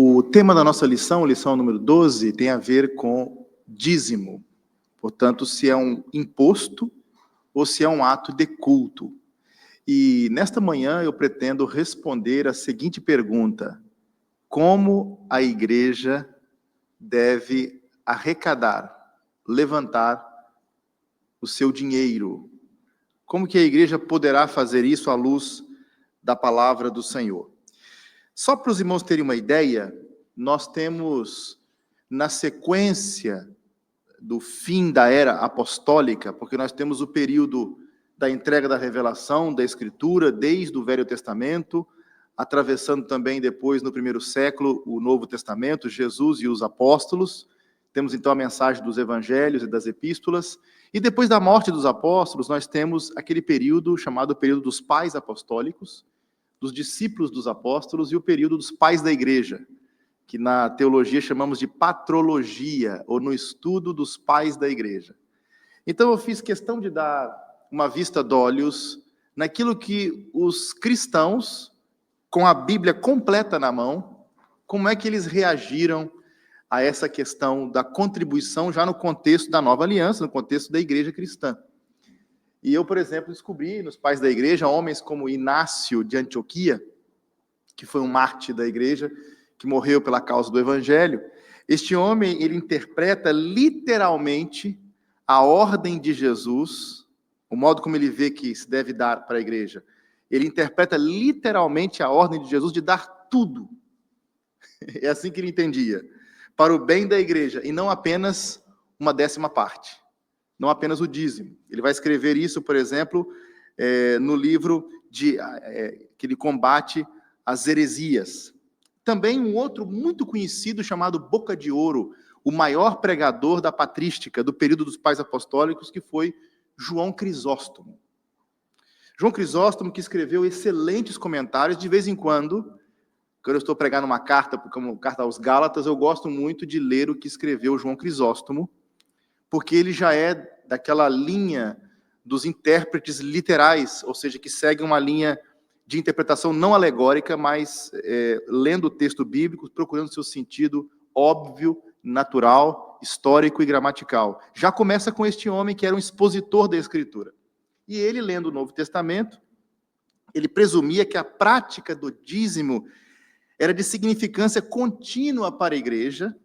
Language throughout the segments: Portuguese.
O tema da nossa lição, lição número 12, tem a ver com dízimo. Portanto, se é um imposto ou se é um ato de culto. E nesta manhã eu pretendo responder a seguinte pergunta: como a igreja deve arrecadar, levantar o seu dinheiro? Como que a igreja poderá fazer isso à luz da palavra do Senhor? Só para os irmãos terem uma ideia, nós temos, na sequência do fim da era apostólica, porque nós temos o período da entrega da revelação, da Escritura, desde o Velho Testamento, atravessando também depois, no primeiro século, o Novo Testamento, Jesus e os apóstolos. Temos então a mensagem dos evangelhos e das epístolas. E depois da morte dos apóstolos, nós temos aquele período chamado período dos pais apostólicos, dos discípulos dos apóstolos, e o período dos pais da igreja, que na teologia chamamos de patrologia, ou no estudo dos pais da igreja. Então eu fiz questão de dar uma vista de olhos naquilo que os cristãos, com a Bíblia completa na mão, como é que eles reagiram a essa questão da contribuição já no contexto da nova aliança, no contexto da igreja cristã. E eu, por exemplo, descobri nos pais da igreja homens como Inácio de Antioquia, que foi um mártir da igreja, que morreu pela causa do evangelho. Este homem, ele interpreta literalmente a ordem de Jesus, o modo como ele vê que se deve dar para a igreja. Ele interpreta literalmente a ordem de Jesus de dar tudo. É assim que ele entendia. Para o bem da igreja, e não apenas uma 10ª, não apenas o dízimo. Ele vai escrever isso, por exemplo, no livro que ele combate as heresias. Também um outro muito conhecido chamado Boca de Ouro, o maior pregador da patrística do período dos pais apostólicos, que foi João Crisóstomo. João Crisóstomo, que escreveu excelentes comentários, de vez em quando eu estou pregando uma carta, como carta aos Gálatas, eu gosto muito de ler o que escreveu João Crisóstomo, porque ele já é daquela linha dos intérpretes literais, ou seja, que segue uma linha de interpretação não alegórica, mas lendo o texto bíblico, procurando seu sentido óbvio, natural, histórico e gramatical. Já começa com este homem que era um expositor da Escritura. E ele, lendo o Novo Testamento, ele presumia que a prática do dízimo era de significância contínua para a igreja,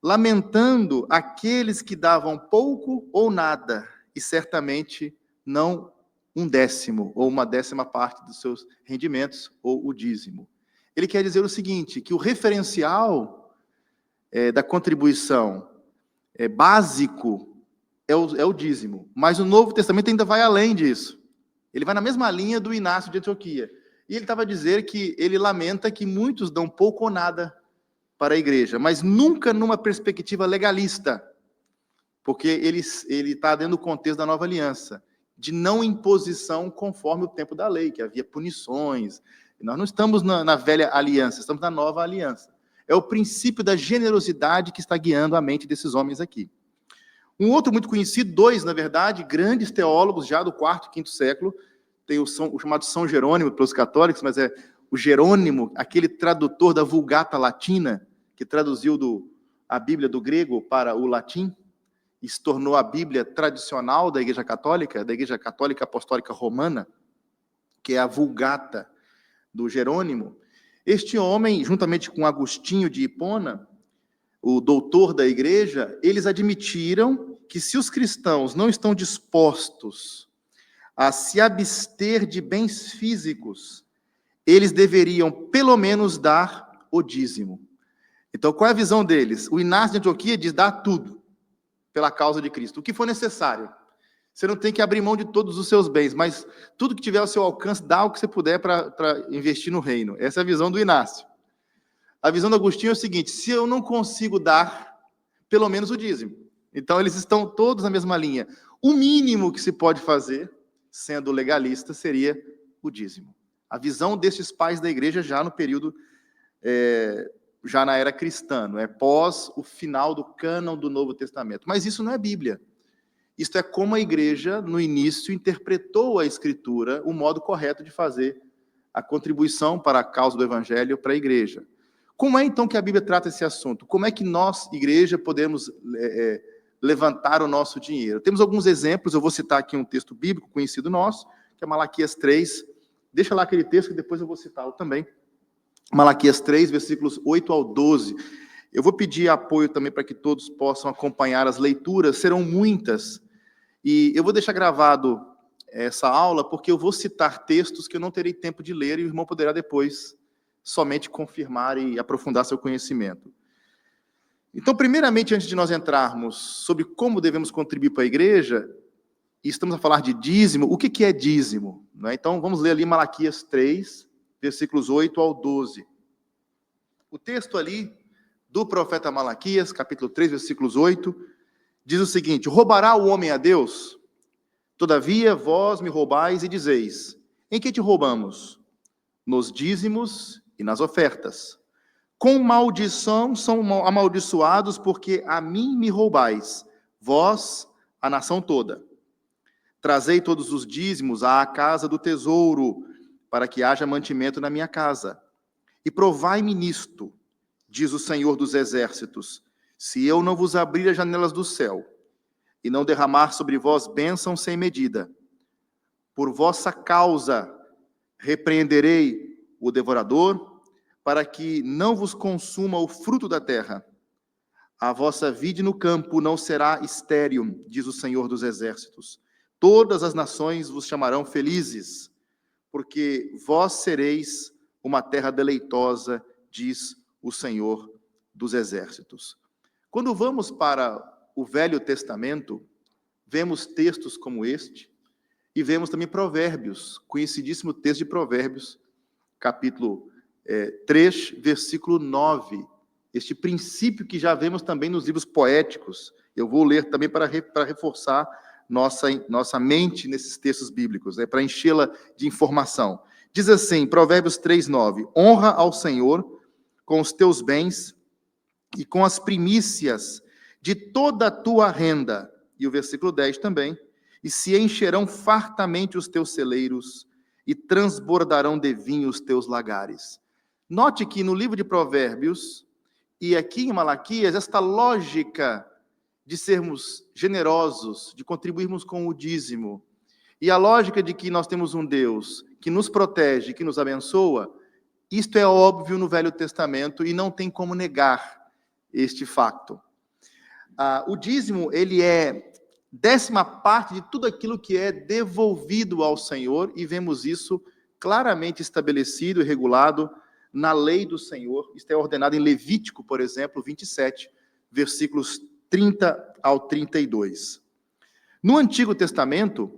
lamentando aqueles que davam pouco ou nada, e certamente não 1/10 ou uma 10ª dos seus rendimentos, ou o dízimo. Ele quer dizer o seguinte, que o referencial da contribuição básico é o dízimo, mas o Novo Testamento ainda vai além disso. Ele vai na mesma linha do Inácio de Antioquia. E ele estava a dizer que ele lamenta que muitos dão pouco ou nada para a igreja, mas nunca numa perspectiva legalista, porque ele está dentro do contexto da nova aliança, de não imposição conforme o tempo da lei, que havia punições. Nós não estamos na velha aliança, estamos na nova aliança. É o princípio da generosidade que está guiando a mente desses homens aqui. Um outro muito conhecido, dois, na verdade, grandes teólogos já do 4º, 5º século, tem o chamado São Jerônimo pelos católicos, mas é o Jerônimo, aquele tradutor da Vulgata Latina, que traduziu a Bíblia do grego para o latim, e se tornou a Bíblia tradicional da Igreja Católica Apostólica Romana, que é a Vulgata do Jerônimo. Este homem, juntamente com Agostinho de Hipona, o doutor da Igreja, eles admitiram que se os cristãos não estão dispostos a se abster de bens físicos, eles deveriam pelo menos dar o dízimo. Então, qual é a visão deles? O Inácio de Antioquia diz: dá tudo pela causa de Cristo, o que for necessário. Você não tem que abrir mão de todos os seus bens, mas tudo que tiver ao seu alcance, dá o que você puder para investir no reino. Essa é a visão do Inácio. A visão do Agostinho é o seguinte: se eu não consigo dar, pelo menos o dízimo. Então, eles estão todos na mesma linha. O mínimo que se pode fazer, sendo legalista, seria o dízimo. A visão desses pais da igreja já no período, já na era cristã, não é? Pós o final do cânon do Novo Testamento. Mas isso não é Bíblia. Isto é como a igreja, no início, interpretou a Escritura, o modo correto de fazer a contribuição para a causa do Evangelho para a igreja. Como é, então, que a Bíblia trata esse assunto? Como é que nós, igreja, podemos levantar o nosso dinheiro? Temos alguns exemplos, eu vou citar aqui um texto bíblico conhecido nosso, que é Malaquias 3. Deixa lá aquele texto que depois eu vou citá-lo também. Malaquias 3, versículos 8 ao 12. Eu vou pedir apoio também para que todos possam acompanhar as leituras, serão muitas. E eu vou deixar gravado essa aula, porque eu vou citar textos que eu não terei tempo de ler e o irmão poderá depois somente confirmar e aprofundar seu conhecimento. Então, primeiramente, antes de nós entrarmos sobre como devemos contribuir para a igreja, e estamos a falar de dízimo, o que é dízimo? Então, vamos ler ali Malaquias 3, versículos 8 ao 12. O texto ali do profeta Malaquias, capítulo 3, versículos 8, diz o seguinte: roubará o homem a Deus? Todavia, vós me roubais e dizeis: em que te roubamos? Nos dízimos e nas ofertas. Com maldição são amaldiçoados, porque a mim me roubais, vós, a nação toda. Trazei todos os dízimos à casa do tesouro, para que haja mantimento na minha casa. E provai-me nisto, diz o Senhor dos Exércitos, se eu não vos abrir as janelas do céu, e não derramar sobre vós bênção sem medida. Por vossa causa repreenderei o devorador, para que não vos consuma o fruto da terra. A vossa vide no campo não será estéril, diz o Senhor dos Exércitos. Todas as nações vos chamarão felizes, porque vós sereis uma terra deleitosa, diz o Senhor dos Exércitos. Quando vamos para o Velho Testamento, vemos textos como este, e vemos também Provérbios, conhecidíssimo texto de Provérbios, capítulo 3, versículo 9. Este princípio que já vemos também nos livros poéticos. Eu vou ler também para reforçar nossa mente nesses textos bíblicos, para enchê-la de informação. Diz assim, Provérbios 3, 9, honra ao Senhor com os teus bens e com as primícias de toda a tua renda. E o versículo 10 também, e se encherão fartamente os teus celeiros e transbordarão de vinho os teus lagares. Note que no livro de Provérbios e aqui em Malaquias, esta lógica de sermos generosos, de contribuirmos com o dízimo, e a lógica de que nós temos um Deus que nos protege, que nos abençoa, isto é óbvio no Velho Testamento e não tem como negar este facto. O dízimo, ele é 10ª parte de tudo aquilo que é devolvido ao Senhor, e vemos isso claramente estabelecido e regulado na lei do Senhor. Isto é ordenado em Levítico, por exemplo, 27, versículos 30 ao 32. No Antigo Testamento,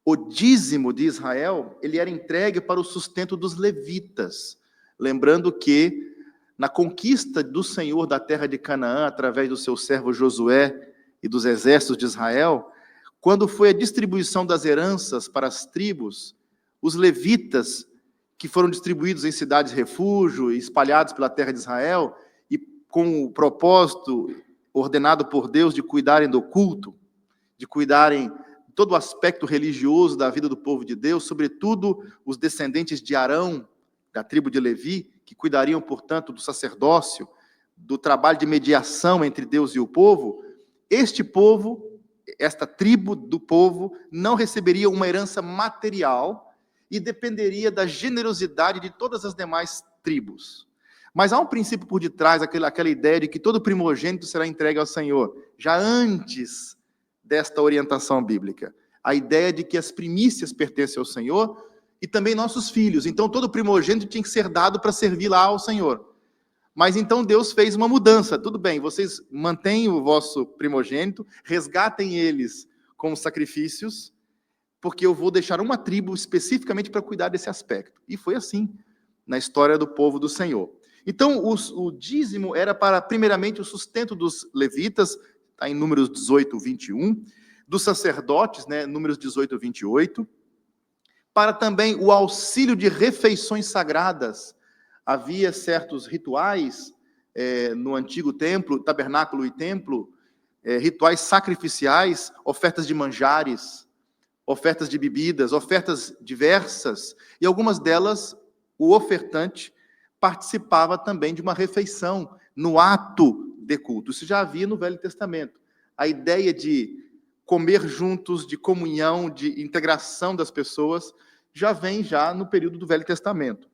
o dízimo de Israel, ele era entregue para o sustento dos levitas. Lembrando que, na conquista do Senhor da terra de Canaã, através do seu servo Josué e dos exércitos de Israel, quando foi a distribuição das heranças para as tribos, os levitas, que foram distribuídos em cidades refúgio, espalhados pela terra de Israel, e com o propósito ordenado por Deus de cuidarem do culto, de cuidarem de todo o aspecto religioso da vida do povo de Deus, sobretudo os descendentes de Arão, da tribo de Levi, que cuidariam, portanto, do sacerdócio, do trabalho de mediação entre Deus e o povo. Este povo, esta tribo do povo, não receberia uma herança material e dependeria da generosidade de todas as demais tribos. Mas há um princípio por detrás, aquela ideia de que todo primogênito será entregue ao Senhor, já antes desta orientação bíblica. A ideia de que as primícias pertencem ao Senhor e também nossos filhos. Então, todo primogênito tinha que ser dado para servir lá ao Senhor. Mas então Deus fez uma mudança. Tudo bem, vocês mantêm o vosso primogênito, resgatem eles como sacrifícios, porque eu vou deixar uma tribo especificamente para cuidar desse aspecto. E foi assim na história do povo do Senhor. Então, o dízimo era para, primeiramente, o sustento dos levitas, está em Números 18, 21, dos sacerdotes, Números 18, 28, para também o auxílio de refeições sagradas. Havia certos rituais no antigo templo, tabernáculo e templo, rituais sacrificiais, ofertas de manjares, ofertas de bebidas, ofertas diversas, e algumas delas o ofertante participava também de uma refeição no ato de culto. Isso já havia no Velho Testamento. A ideia de comer juntos, de comunhão, de integração das pessoas, já vem já no período do Velho Testamento.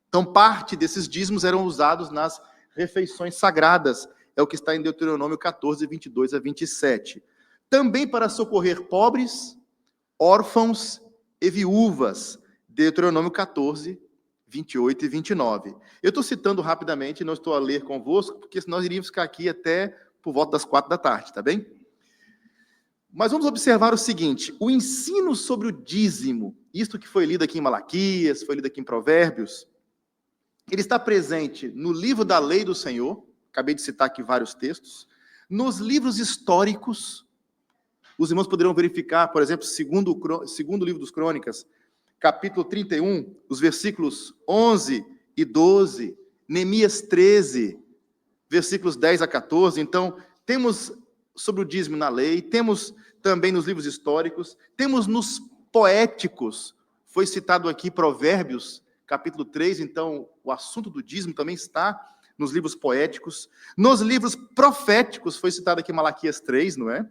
Então, parte desses dízimos eram usados nas refeições sagradas. É o que está em Deuteronômio 14, 22 a 27. Também para socorrer pobres, órfãos e viúvas. Deuteronômio 14, 28 e 29. Eu estou citando rapidamente, não estou a ler convosco, porque senão nós iríamos ficar aqui até por volta das 4 da tarde, tá bem? Mas vamos observar o seguinte, o ensino sobre o dízimo, isto que foi lido aqui em Malaquias, foi lido aqui em Provérbios, ele está presente no livro da lei do Senhor, acabei de citar aqui vários textos, nos livros históricos, os irmãos poderão verificar, por exemplo, segundo livro dos Crônicas, capítulo 31, os versículos 11 e 12, Neemias 13, versículos 10 a 14. Então, temos sobre o dízimo na lei, temos também nos livros históricos, temos nos poéticos, foi citado aqui Provérbios, capítulo 3, então o assunto do dízimo também está nos livros poéticos. Nos livros proféticos, foi citado aqui Malaquias 3, não é?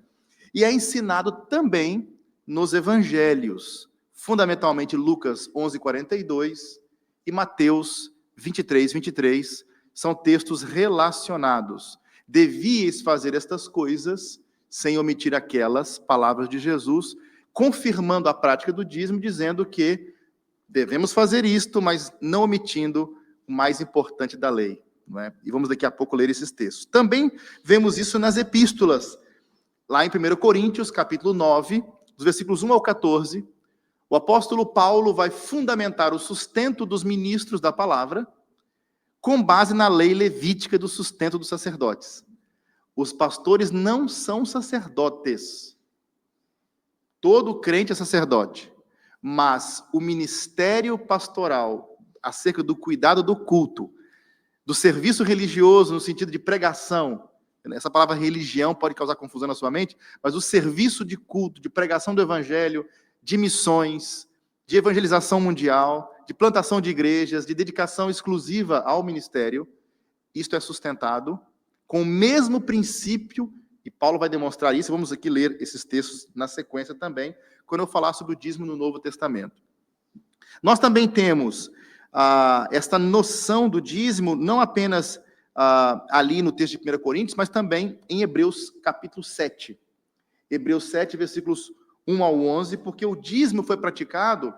E é ensinado também nos evangelhos, fundamentalmente Lucas 11:42 e Mateus 23:23, são textos relacionados. Devíeis fazer estas coisas sem omitir aquelas palavras de Jesus, confirmando a prática do dízimo, dizendo que devemos fazer isto, mas não omitindo o mais importante da lei. Não é? E vamos daqui a pouco ler esses textos. Também vemos isso nas epístolas. Lá em 1 Coríntios, capítulo 9, dos versículos 1 ao 14, o apóstolo Paulo vai fundamentar o sustento dos ministros da palavra com base na lei levítica do sustento dos sacerdotes. Os pastores não são sacerdotes. Todo crente é sacerdote. Mas o ministério pastoral, acerca do cuidado do culto, do serviço religioso, no sentido de pregação, essa palavra religião pode causar confusão na sua mente, mas o serviço de culto, de pregação do evangelho, de missões, de evangelização mundial, de plantação de igrejas, de dedicação exclusiva ao ministério, isto é sustentado com o mesmo princípio, e Paulo vai demonstrar isso, vamos aqui ler esses textos na sequência também, quando eu falar sobre o dízimo no Novo Testamento. Nós também temos esta noção do dízimo, não apenas ali no texto de 1 Coríntios, mas também em Hebreus capítulo 7. Hebreus 7, versículos 1 ao 11, porque o dízimo foi praticado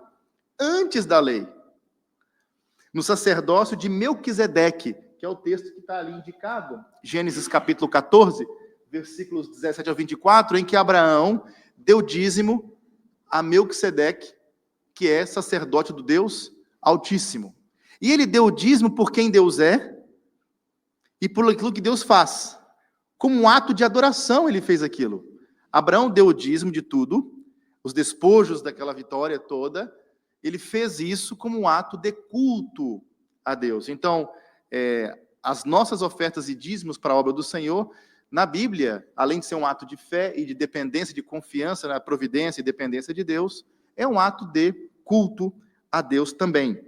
antes da lei, no sacerdócio de Melquisedeque, que é o texto que está ali indicado, Gênesis capítulo 14, versículos 17 ao 24, em que Abraão deu dízimo a Melquisedeque, que é sacerdote do Deus Altíssimo. E ele deu o dízimo por quem Deus é e por aquilo que Deus faz. Como um ato de adoração ele fez aquilo. Abraão deu o dízimo de tudo, os despojos daquela vitória toda, ele fez isso como um ato de culto a Deus. Então, as nossas ofertas e dízimos para a obra do Senhor, na Bíblia, além de ser um ato de fé e de dependência, de confiança na providência e dependência de Deus, é um ato de culto a Deus também.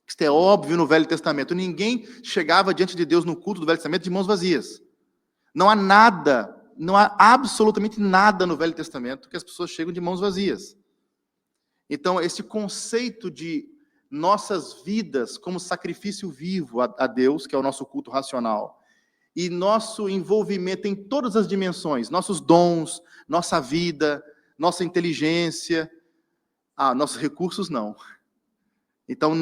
Isto é óbvio no Velho Testamento. Ninguém chegava diante de Deus no culto do Velho Testamento de mãos vazias. Não há nada, não há absolutamente nada no Velho Testamento que as pessoas chegam de mãos vazias. Então, esse conceito de nossas vidas como sacrifício vivo a Deus, que é o nosso culto racional, e nosso envolvimento em todas as dimensões, nossos dons, nossa vida, nossa inteligência, nossos recursos não. Então,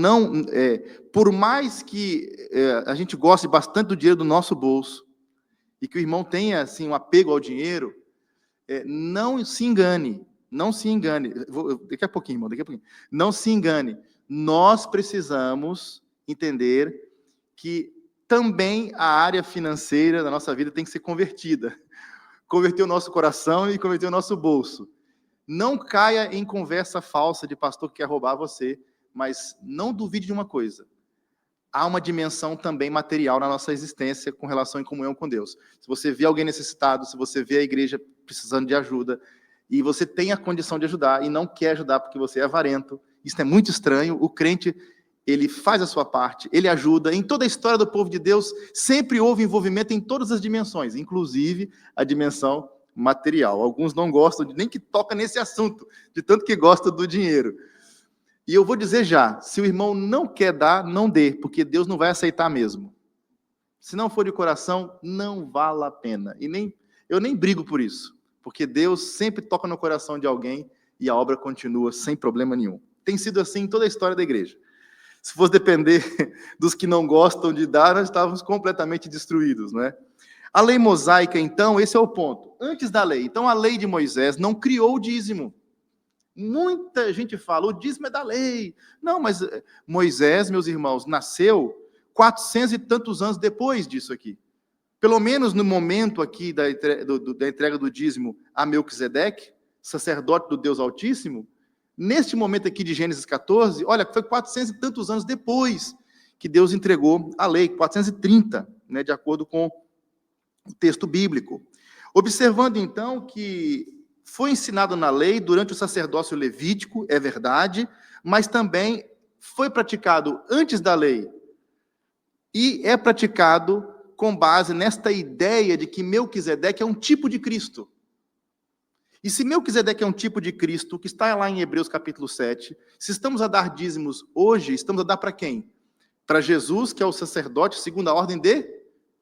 por mais que a gente goste bastante do dinheiro do nosso bolso, e que o irmão tenha assim, um apego ao dinheiro, não se engane, não se engane. Daqui a pouquinho, irmão, daqui a pouquinho. Não se engane. Nós precisamos entender que também a área financeira da nossa vida tem que ser convertida. Converter o nosso coração e converter o nosso bolso. Não caia em conversa falsa de pastor que quer roubar você, mas não duvide de uma coisa. Há uma dimensão também material na nossa existência com relação em comunhão com Deus. Se você vê alguém necessitado, se você vê a igreja precisando de ajuda, e você tem a condição de ajudar, e não quer ajudar porque você é avarento, isso é muito estranho. O crente, ele faz a sua parte, ele ajuda. Em toda a história do povo de Deus, sempre houve envolvimento em todas as dimensões, inclusive a dimensão material. Alguns não gostam nem que toca nesse assunto, de tanto que gosta do dinheiro. E eu vou dizer já, se o irmão não quer dar, não dê, porque Deus não vai aceitar mesmo. Se não for de coração, não vale a pena. Eu nem brigo por isso, porque Deus sempre toca no coração de alguém e a obra continua sem problema nenhum. Tem sido assim em toda a história da igreja. Se fosse depender dos que não gostam de dar, nós estávamos completamente destruídos, não é? A lei mosaica, então, esse é o ponto. Antes da lei, então a lei de Moisés não criou o dízimo. Muita gente fala, o dízimo é da lei. Não, mas Moisés, meus irmãos, nasceu 400 e tantos anos depois disso aqui. Pelo menos no momento aqui da entrega do dízimo a Melquisedeque, sacerdote do Deus Altíssimo, neste momento aqui de Gênesis 14, olha, foi 400 e tantos anos depois que Deus entregou a lei, 430, né, de acordo com o texto bíblico. Observando, então, que foi ensinado na lei durante o sacerdócio levítico, é verdade, mas também foi praticado antes da lei e é praticado com base nesta ideia de que Melquisedeque é um tipo de Cristo. E se Melquisedeque é um tipo de Cristo, que está lá em Hebreus capítulo 7, se estamos a dar dízimos hoje, estamos a dar para quem? Para Jesus, que é o sacerdote segundo a ordem de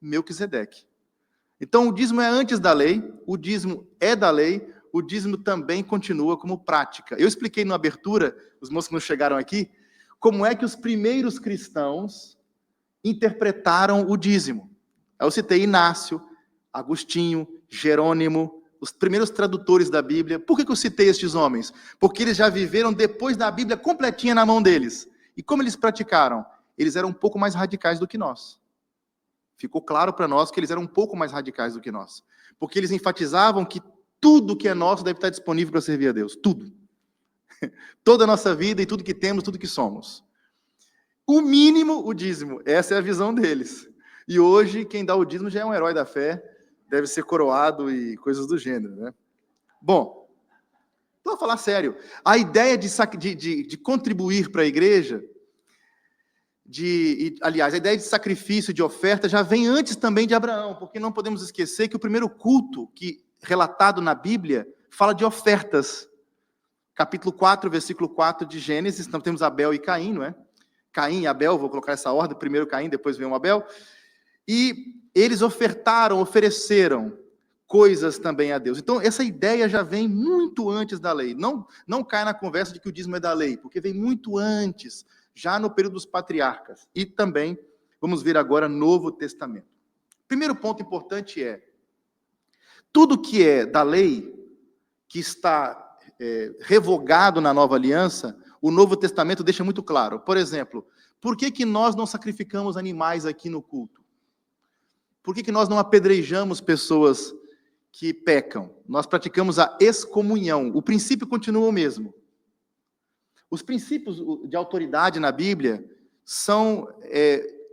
Melquisedeque. Então o dízimo é antes da lei, o dízimo é da lei, o dízimo também continua como prática. Eu expliquei na abertura, os moços que não chegaram aqui, como é que os primeiros cristãos interpretaram o dízimo. Eu citei Inácio, Agostinho, Jerônimo, os primeiros tradutores da Bíblia. Por que eu citei estes homens? Porque eles já viveram depois da Bíblia completinha na mão deles. E como eles praticaram? Eles eram um pouco mais radicais do que nós. Ficou claro para nós que eles eram um pouco mais radicais do que nós. Porque eles enfatizavam que tudo que é nosso deve estar disponível para servir a Deus. Tudo. Toda a nossa vida e tudo que temos, tudo que somos. O mínimo, o dízimo. Essa é a visão deles. E hoje, quem dá o dízimo já é um herói da fé, deve ser coroado e coisas do gênero, né? Bom, vou falar sério. A ideia de contribuir para a igreja, aliás, a ideia de sacrifício, de oferta, já vem antes também de Abraão, porque não podemos esquecer que o primeiro culto relatado na Bíblia fala de ofertas. Capítulo 4, versículo 4 de Gênesis, então temos Abel e Caim, não é? Caim e Abel, vou colocar essa ordem, primeiro Caim, depois vem o Abel. E eles ofereceram coisas também a Deus. Então, essa ideia já vem muito antes da lei. Não cai na conversa de que o dízimo é da lei, porque vem muito antes, já no período dos patriarcas. E também, vamos ver agora, Novo Testamento. Primeiro ponto importante é, tudo que é da lei, que está revogado na Nova Aliança, o Novo Testamento deixa muito claro. Por exemplo, por que nós não sacrificamos animais aqui no culto? Por que nós não apedrejamos pessoas que pecam? Nós praticamos a excomunhão. O princípio continua o mesmo. Os princípios de autoridade na Bíblia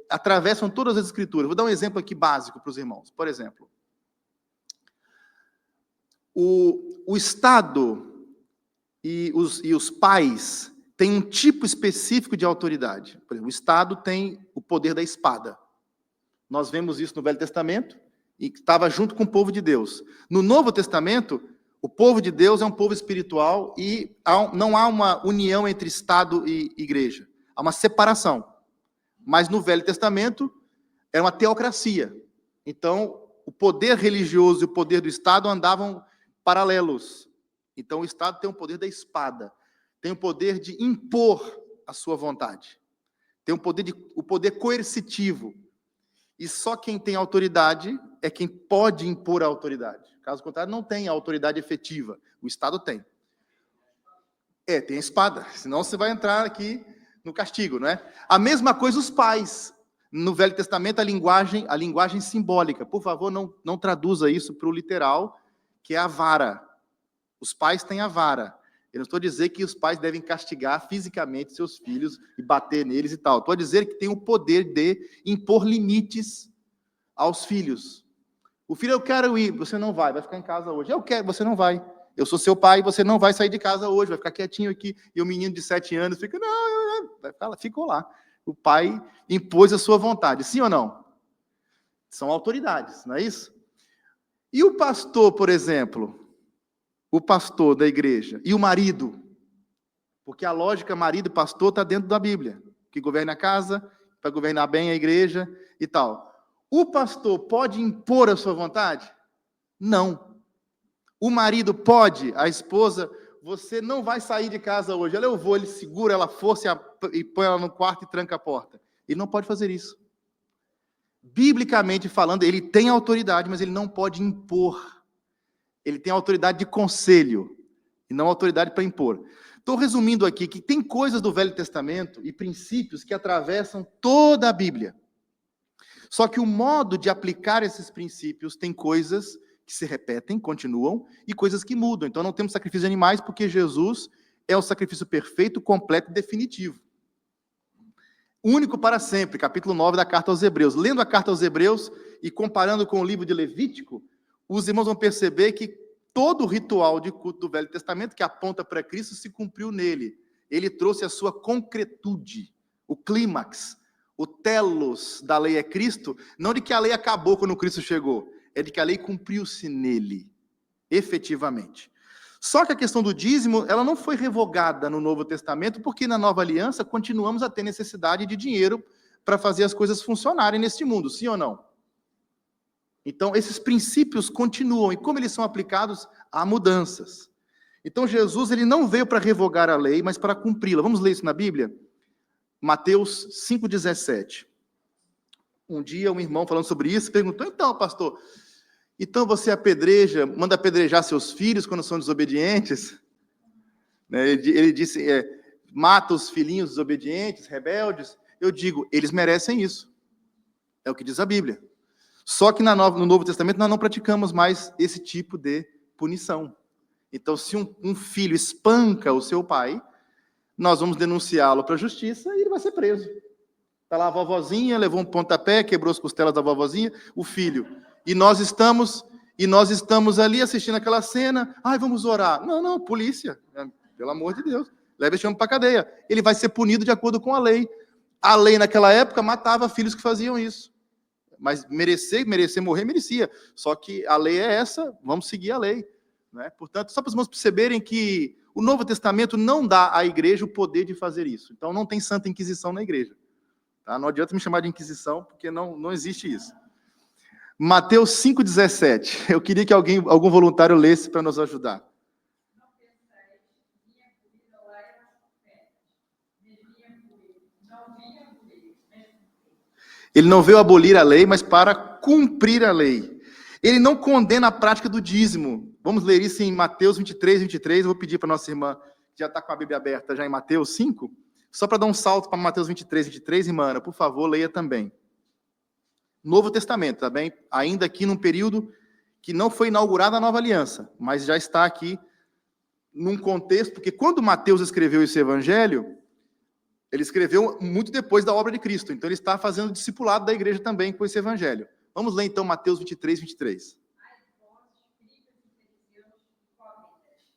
atravessam todas as escrituras. Vou dar um exemplo aqui básico para os irmãos. Por exemplo, o Estado e os pais têm um tipo específico de autoridade. Por exemplo, o Estado tem o poder da espada. Nós vemos isso no Velho Testamento, e estava junto com o povo de Deus. No Novo Testamento, o povo de Deus é um povo espiritual e não há uma união entre Estado e igreja. Há uma separação. Mas no Velho Testamento, era uma teocracia. Então, o poder religioso e o poder do Estado andavam paralelos. Então, o Estado tem o poder da espada, tem o poder de impor a sua vontade, tem o poder coercitivo. E só quem tem autoridade é quem pode impor a autoridade. Caso contrário, não tem a autoridade efetiva. O Estado tem. Tem a espada. Senão você vai entrar aqui no castigo, não é? A mesma coisa os pais. No Velho Testamento, a linguagem simbólica. Por favor, não traduza isso para o literal, que é a vara. Os pais têm a vara. Eu não estou dizendo que os pais devem castigar fisicamente seus filhos e bater neles e tal. Estou a dizer que tem o poder de impor limites aos filhos. O filho, eu quero ir, você não vai ficar em casa hoje. Eu quero, você não vai. Eu sou seu pai, você não vai sair de casa hoje, vai ficar quietinho aqui. E o menino de 7 anos fica, não, vai ficar lá, ficou lá. O pai impôs a sua vontade, sim ou não? São autoridades, não é isso? E o pastor, por exemplo, o pastor da igreja e o marido, porque a lógica marido e pastor está dentro da Bíblia, que governa a casa, para governar bem a igreja e tal. O pastor pode impor a sua vontade? Não. O marido pode, a esposa, você não vai sair de casa hoje. Eu vou, ele segura ela força e põe ela no quarto e tranca a porta. Ele não pode fazer isso. Biblicamente falando, ele tem autoridade, mas ele não pode impor. Ele tem autoridade de conselho e não autoridade para impor. Estou resumindo aqui que tem coisas do Velho Testamento e princípios que atravessam toda a Bíblia. Só que o modo de aplicar esses princípios tem coisas que se repetem, continuam, e coisas que mudam. Então não temos sacrifício de animais porque Jesus é o sacrifício perfeito, completo e definitivo. Único para sempre, capítulo 9 da carta aos Hebreus. Lendo a carta aos Hebreus e comparando com o livro de Levítico, os irmãos vão perceber que todo o ritual de culto do Velho Testamento que aponta para Cristo se cumpriu nele. Ele trouxe a sua concretude, o clímax, o telos da lei é Cristo, não de que a lei acabou quando Cristo chegou, é de que a lei cumpriu-se nele, efetivamente. Só que a questão do dízimo, ela não foi revogada no Novo Testamento, porque na Nova Aliança continuamos a ter necessidade de dinheiro para fazer as coisas funcionarem neste mundo, sim ou não? Então, esses princípios continuam, e como eles são aplicados, há mudanças. Então, Jesus ele não veio para revogar a lei, mas para cumpri-la. Vamos ler isso na Bíblia? Mateus 5,17. Um dia, um irmão falando sobre isso, perguntou, então, pastor, então você apedreja, manda apedrejar seus filhos quando são desobedientes? Ele disse, mata os filhinhos desobedientes, rebeldes. Eu digo, eles merecem isso. É o que diz a Bíblia. Só que no Novo Testamento nós não praticamos mais esse tipo de punição. Então, se um filho espanca o seu pai, nós vamos denunciá-lo para a justiça e ele vai ser preso. Está lá a vovozinha, levou um pontapé, quebrou as costelas da vovozinha, o filho. E nós estamos ali assistindo aquela cena. Ai, vamos orar. Não, polícia. Pelo amor de Deus. Leva esse homem para a cadeia. Ele vai ser punido de acordo com a lei. A lei naquela época matava filhos que faziam isso. Mas merecer morrer, merecia. Só que a lei é essa, vamos seguir a lei. Né? Portanto, só para os irmãos perceberem que o Novo Testamento não dá à igreja o poder de fazer isso. Então, não tem santa inquisição na igreja. Tá? Não adianta me chamar de inquisição, porque não existe isso. Mateus 5,17. Eu queria que algum voluntário lesse para nos ajudar. Ele não veio abolir a lei, mas para cumprir a lei. Ele não condena a prática do dízimo. Vamos ler isso em Mateus 23. Eu vou pedir para a nossa irmã, que já está com a Bíblia aberta já em Mateus 5, só para dar um salto para Mateus 23, irmã Ana, por favor, leia também. Novo Testamento, tá bem? Ainda aqui num período que não foi inaugurada a nova aliança, mas já está aqui num contexto, porque quando Mateus escreveu esse evangelho, ele escreveu muito depois da obra de Cristo, então ele está fazendo discipulado da igreja também com esse evangelho. Vamos ler então Mateus 23.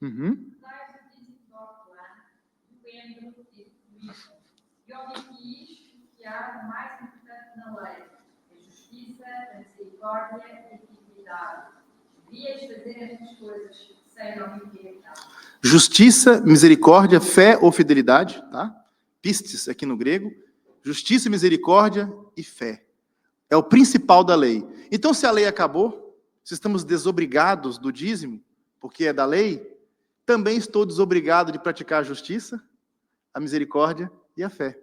Uhum. Misericórdia e fidelidade. Devias fazer estas coisas sem omitiridade. Justiça, misericórdia, fé ou fidelidade, tá? Pistes aqui no grego. Justiça, misericórdia e fé. É o principal da lei. Então, se a lei acabou, se estamos desobrigados do dízimo, porque é da lei, também estou desobrigado de praticar a justiça, a misericórdia e a fé.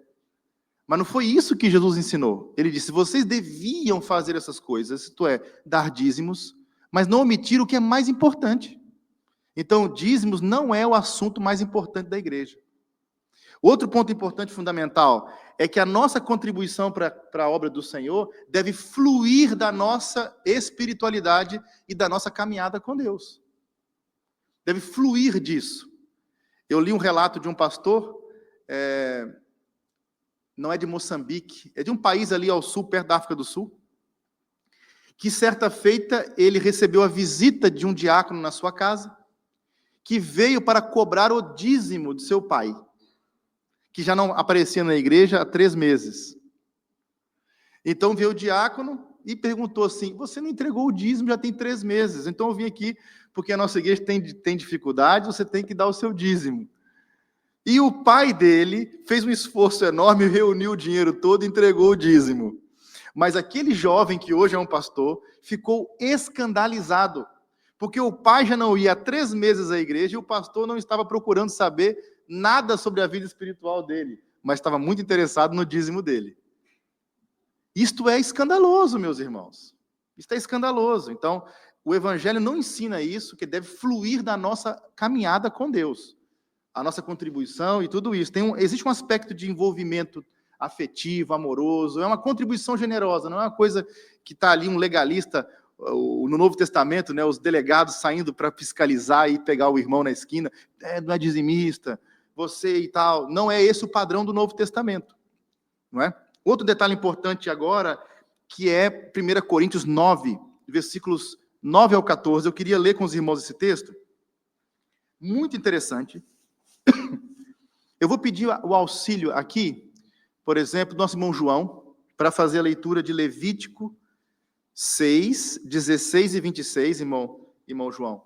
Mas não foi isso que Jesus ensinou. Ele disse, vocês deviam fazer essas coisas, isto é, dar dízimos, mas não omitir o que é mais importante. Então, dízimos não é o assunto mais importante da igreja. Outro ponto importante, fundamental, é que a nossa contribuição para a obra do Senhor deve fluir da nossa espiritualidade e da nossa caminhada com Deus. Deve fluir disso. Eu li um relato de um pastor, não é de Moçambique, é de um país ali ao sul, perto da África do Sul, que certa feita ele recebeu a visita de um diácono na sua casa, que veio para cobrar o dízimo de seu pai, que já não aparecia na igreja há 3 meses. Então veio o diácono e perguntou assim, você não entregou o dízimo, já tem 3 meses. Então eu vim aqui porque a nossa igreja tem dificuldade, você tem que dar o seu dízimo. E o pai dele fez um esforço enorme, reuniu o dinheiro todo e entregou o dízimo. Mas aquele jovem, que hoje é um pastor, ficou escandalizado, porque o pai já não ia há 3 meses à igreja e o pastor não estava procurando saber nada sobre a vida espiritual dele, mas estava muito interessado no dízimo dele. Isto é escandaloso, meus irmãos. Isto é escandaloso. Então, o evangelho não ensina isso, que deve fluir da nossa caminhada com Deus. A nossa contribuição e tudo isso. Existe um aspecto de envolvimento afetivo, amoroso, é uma contribuição generosa, não é uma coisa que está ali um legalista, no Novo Testamento, né, os delegados saindo para fiscalizar e pegar o irmão na esquina, não é dizimista, você e tal. Não é esse o padrão do Novo Testamento, não é? Outro detalhe importante agora, que é 1 Coríntios 9, versículos 9 ao 14. Eu queria ler com os irmãos esse texto. Muito interessante. Eu vou pedir o auxílio aqui, por exemplo, do nosso irmão João, para fazer a leitura de Levítico 6, 16 e 26, irmão João.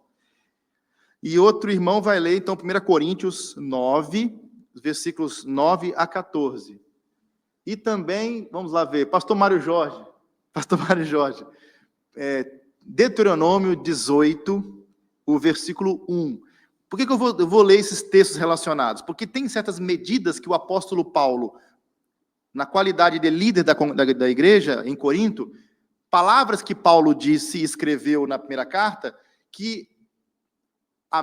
E outro irmão vai ler, então, 1 Coríntios 9, versículos 9 a 14. E também, vamos lá ver, Pastor Mário Jorge, Deuteronômio 18, o versículo 1. Por que eu vou ler esses textos relacionados? Porque tem certas medidas que o apóstolo Paulo, na qualidade de líder da igreja em Corinto, palavras que Paulo disse e escreveu na primeira carta, que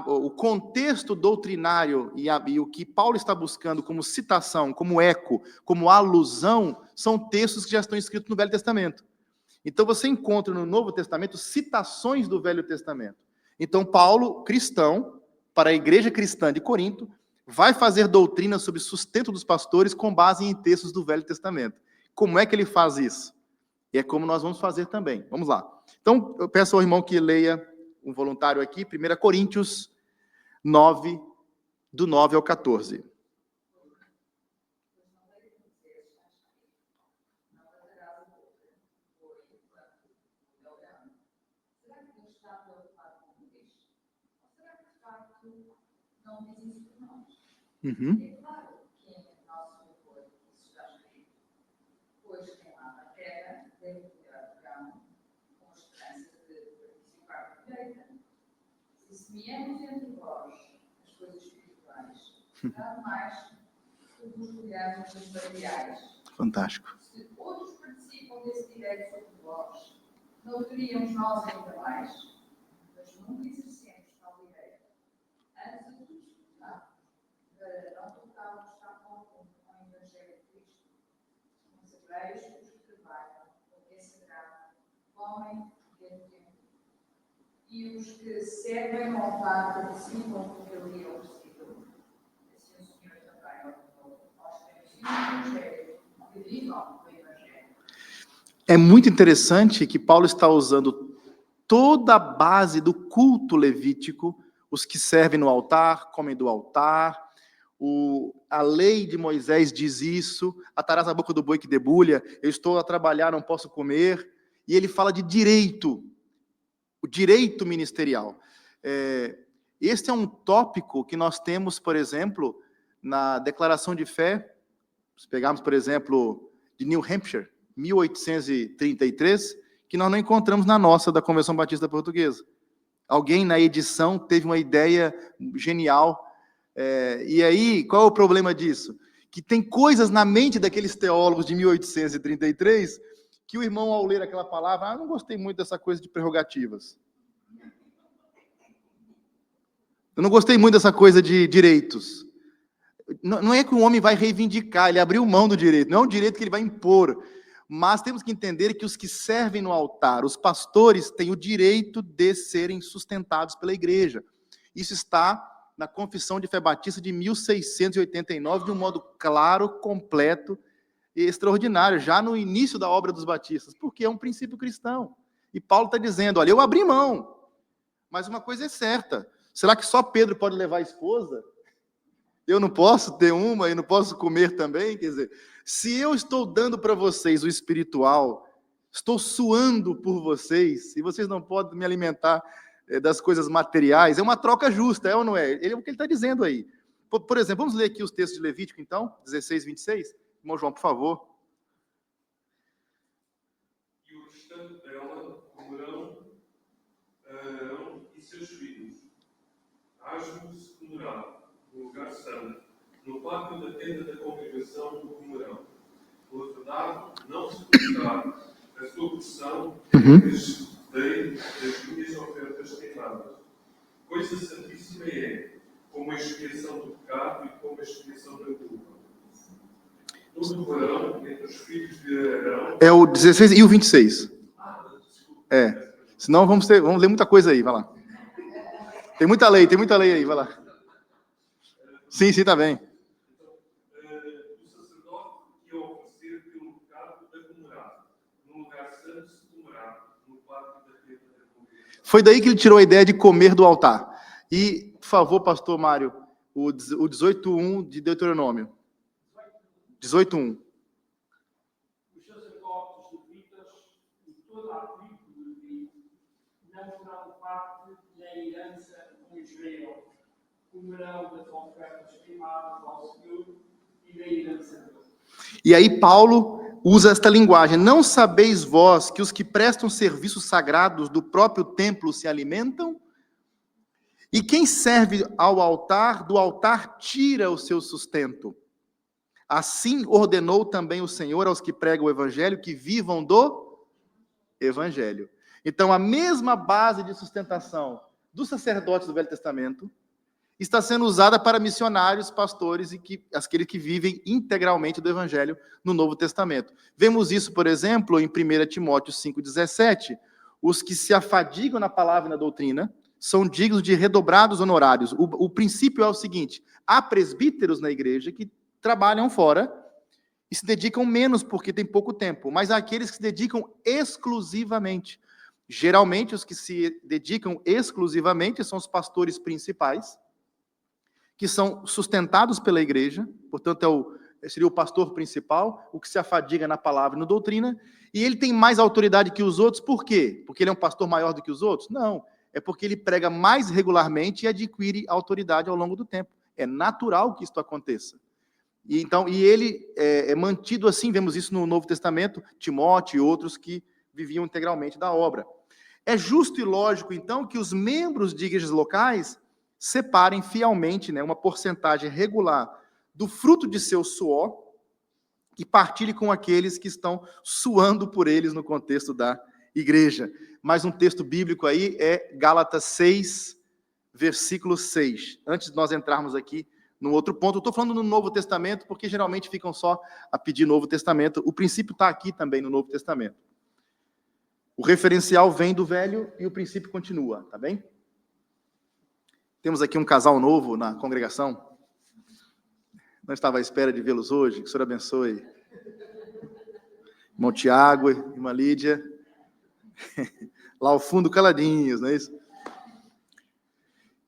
o contexto doutrinário e o que Paulo está buscando como citação, como eco, como alusão, são textos que já estão escritos no Velho Testamento. Então você encontra no Novo Testamento citações do Velho Testamento. Então Paulo, cristão, para a igreja cristã de Corinto, vai fazer doutrina sobre sustento dos pastores com base em textos do Velho Testamento. Como é que ele faz isso? E é como nós vamos fazer também. Vamos lá. Então, eu peço ao irmão que leia um voluntário aqui, 1 Coríntios 9, do 9 ao 14. Uhum. É claro que em nosso louvor isso está escrito, pois quem lava a terra deve cuidar do grão, com a esperança de participar da colheita. Se semeamos entre vós as coisas espirituais, nada mais que vos cuidamos dos materiais. Fantástico. Se outros participam desse direito sobre vós, não teríamos nós ainda mais, mas nunca exercemos tal direito. Antes de tudo estudar, não tocarmos tão pouco com o Evangelho de Cristo. Os hebreus, os que trabalham, o que é sagrado, comem e é tempo. E os que servem no altar participam do que ali é oferecido. Assim o Senhor também ordenou aos que ensinam o Evangelho, que vivam o Evangelho. É muito interessante que Paulo está usando toda a base do culto levítico, os que servem no altar, comem do altar, a lei de Moisés diz isso, atarás a boca do boi que debulha, eu estou a trabalhar, não posso comer, e ele fala de direito, o direito ministerial. Este é um tópico que nós temos, por exemplo, na declaração de fé, se pegarmos, por exemplo, de New Hampshire, 1833, que nós não encontramos na nossa, da Convenção Batista Portuguesa. Alguém na edição teve uma ideia genial. E aí, qual é o problema disso? Que tem coisas na mente daqueles teólogos de 1833 que o irmão, ao ler aquela palavra, não gostei muito dessa coisa de prerrogativas. Eu não gostei muito dessa coisa de direitos. Não é que o homem vai reivindicar, ele abriu mão do direito, não é um direito que ele vai impor. Mas temos que entender que os que servem no altar, os pastores, têm o direito de serem sustentados pela igreja. Isso está na Confissão de Fé Batista de 1689, de um modo claro, completo e extraordinário, já no início da obra dos batistas, porque é um princípio cristão. E Paulo está dizendo, olha, eu abri mão, mas uma coisa é certa, será que só Pedro pode levar a esposa? Eu não posso ter uma e não posso comer também? Quer dizer, se eu estou dando para vocês o espiritual, estou suando por vocês, e vocês não podem me alimentar das coisas materiais, é uma troca justa, é ou não é? É o que ele está dizendo aí. Por exemplo, vamos ler aqui os textos de Levítico, então, 16, 26. Irmão João, por favor. E o restante dela comerão Arão e seus filhos. Asmo se comerá no lugar santo, no pátio da tenda da congregação o comerão. O ordenado não se comerá. A sua porção das minhas ofertas queimadas. Coisa santíssima é, como a expiação do pecado e como a expiação da culpa. No varão, entre os filhos de Arão... É o 16 e o 26. Senão vamos ler muita coisa aí, vai lá. Tem muita lei aí, vai lá. Sim, tá bem. O sacerdote que oferecer pelo pecado a comerá. No lugar santo se comerá, no pátio da tenda da congregação. Foi daí que ele tirou a ideia de comer do altar. E, por favor, pastor Mário, o 18:1 de Deuteronômio. 18:1. Os sacerdotes levitas e toda a tribo de Levi não terão parte nem herança com Israel. Comerão das ofertas queimadas ao Senhor e da herança dele. E aí Paulo usa esta linguagem: não sabeis vós que os que prestam serviços sagrados do próprio templo se alimentam? E quem serve ao altar, do altar tira o seu sustento. Assim ordenou também o Senhor aos que pregam o evangelho que vivam do evangelho. Então, a mesma base de sustentação dos sacerdotes do Velho Testamento está sendo usada para missionários, pastores e aqueles que vivem integralmente do evangelho no Novo Testamento. Vemos isso, por exemplo, em 1 Timóteo 5,17. Os que se afadigam na palavra e na doutrina são dignos de redobrados honorários. O princípio é o seguinte: há presbíteros na igreja que trabalham fora e se dedicam menos porque tem pouco tempo, mas há aqueles que se dedicam exclusivamente. Geralmente, os que se dedicam exclusivamente são os pastores principais, que são sustentados pela igreja, portanto, seria o pastor principal, o que se afadiga na palavra e na doutrina, e ele tem mais autoridade que os outros, por quê? Porque ele é um pastor maior do que os outros? Não, é porque ele prega mais regularmente e adquire autoridade ao longo do tempo. É natural que isto aconteça. E ele é mantido assim, vemos isso no Novo Testamento, Timóteo e outros que viviam integralmente da obra. É justo e lógico, então, que os membros de igrejas locais separem fielmente, uma porcentagem regular do fruto de seu suor e partilhe com aqueles que estão suando por eles no contexto da igreja. Mas um texto bíblico aí é Gálatas 6, versículo 6. Antes de nós entrarmos aqui no outro ponto, eu estou falando no Novo Testamento, porque geralmente ficam só a pedir Novo Testamento. O princípio está aqui também no Novo Testamento. O referencial vem do Velho e o princípio continua, tá bem? Temos aqui um casal novo na congregação. Não estava à espera de vê-los hoje. Que o Senhor abençoe. Irmão Tiago, irmã Lídia. Lá ao fundo, caladinhos, não é isso?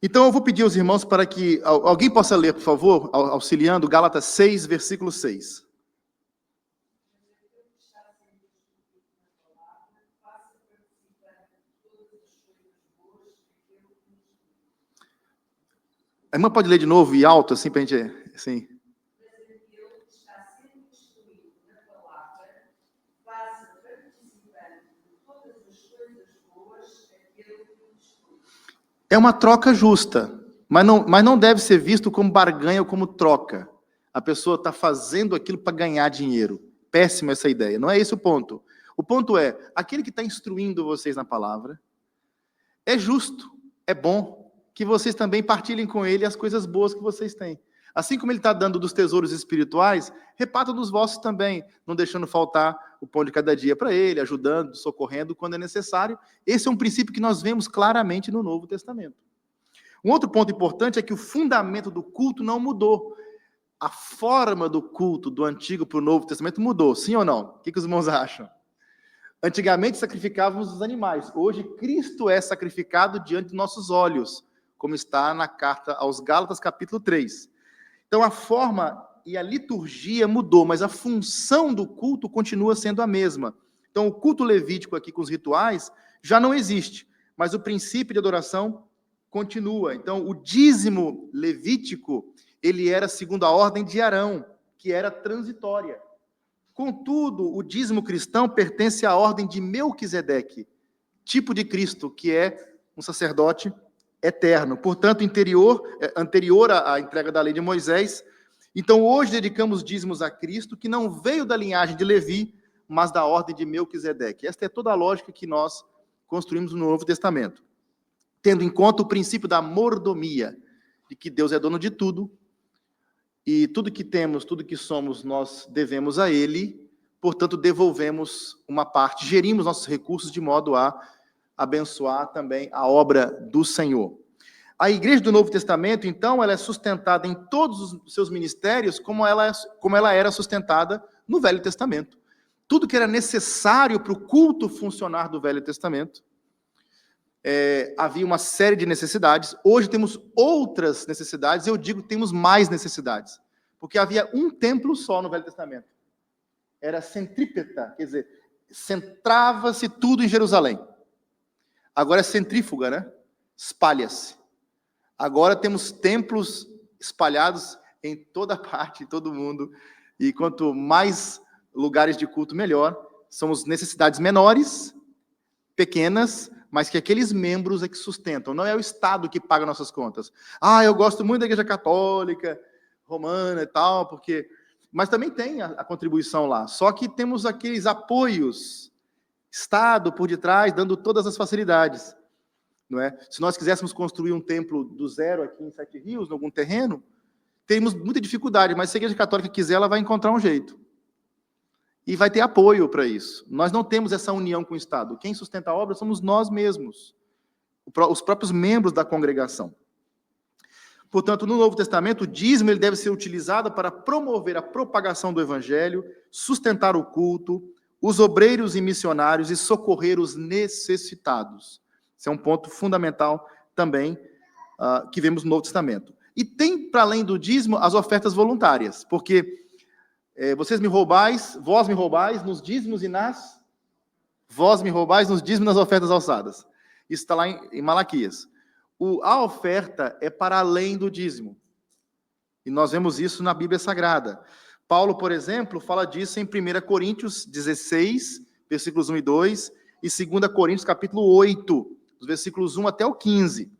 Então, eu vou pedir aos irmãos para que alguém possa ler, por favor, auxiliando, Gálatas 6, versículo 6. A irmã pode ler de novo e alto, assim, para a gente... Assim. É uma troca justa, mas não deve ser visto como barganha ou como troca. A pessoa está fazendo aquilo para ganhar dinheiro. Péssima essa ideia. Não é esse o ponto. O ponto é, aquele que está instruindo vocês na palavra, é justo, é bom, que vocês também partilhem com ele as coisas boas que vocês têm. Assim como ele está dando dos tesouros espirituais, repartam dos vossos também, não deixando faltar o pão de cada dia para ele, ajudando, socorrendo quando é necessário. Esse é um princípio que nós vemos claramente no Novo Testamento. Um outro ponto importante é que o fundamento do culto não mudou. A forma do culto do Antigo para o Novo Testamento mudou, sim ou não? O que os irmãos acham? Antigamente sacrificávamos os animais. Hoje Cristo é sacrificado diante de nossos olhos, como está na carta aos Gálatas, capítulo 3. Então, a forma e a liturgia mudou, mas a função do culto continua sendo a mesma. Então, o culto levítico aqui com os rituais já não existe, mas o princípio de adoração continua. Então, o dízimo levítico, ele era segundo a ordem de Arão, que era transitória. Contudo, o dízimo cristão pertence à ordem de Melquisedeque, tipo de Cristo, que é um sacerdote eterno. Portanto, anterior à entrega da lei de Moisés. Então, hoje dedicamos dízimos a Cristo, que não veio da linhagem de Levi, mas da ordem de Melquisedeque. Esta é toda a lógica que nós construímos no Novo Testamento, tendo em conta o princípio da mordomia, de que Deus é dono de tudo, e tudo que temos, tudo que somos, nós devemos a Ele, portanto, devolvemos uma parte, gerimos nossos recursos de modo a abençoar também a obra do Senhor. A igreja do Novo Testamento, então, ela é sustentada em todos os seus ministérios como ela era sustentada no Velho Testamento. Tudo que era necessário para o culto funcionar do Velho Testamento, havia uma série de necessidades. Hoje temos outras necessidades, eu digo que temos mais necessidades, porque havia um templo só no Velho Testamento. Era centrípeta, quer dizer, centrava-se tudo em Jerusalém. Agora é centrífuga, né? Espalha-se. Agora temos templos espalhados em toda parte, em todo mundo, e quanto mais lugares de culto, melhor. São necessidades menores, pequenas, mas que aqueles membros é que sustentam. Não é o Estado que paga nossas contas. Eu gosto muito da Igreja Católica, Romana e tal, porque... Mas também tem a contribuição lá. Só que temos aqueles apoios, Estado por detrás, dando todas as facilidades. Não é? Se nós quiséssemos construir um templo do zero aqui em Sete Rios, em algum terreno, teríamos muita dificuldade, mas se a Igreja Católica quiser, ela vai encontrar um jeito. E vai ter apoio para isso. Nós não temos essa união com o Estado. Quem sustenta a obra somos nós mesmos, os próprios membros da congregação. Portanto, no Novo Testamento, o dízimo ele deve ser utilizado para promover a propagação do Evangelho, sustentar o culto, os obreiros e missionários e socorrer os necessitados. Esse é um ponto fundamental também que vemos no Novo Testamento. E tem, para além do dízimo, as ofertas voluntárias, porque vós me roubais nos dízimos e vós me roubais nos dízimos e nas ofertas alçadas. Isso está lá em Malaquias. A oferta é para além do dízimo. E nós vemos isso na Bíblia Sagrada. Paulo, por exemplo, fala disso em 1 Coríntios 16, versículos 1 e 2, e 2 Coríntios, capítulo 8, dos versículos 1 até o 15.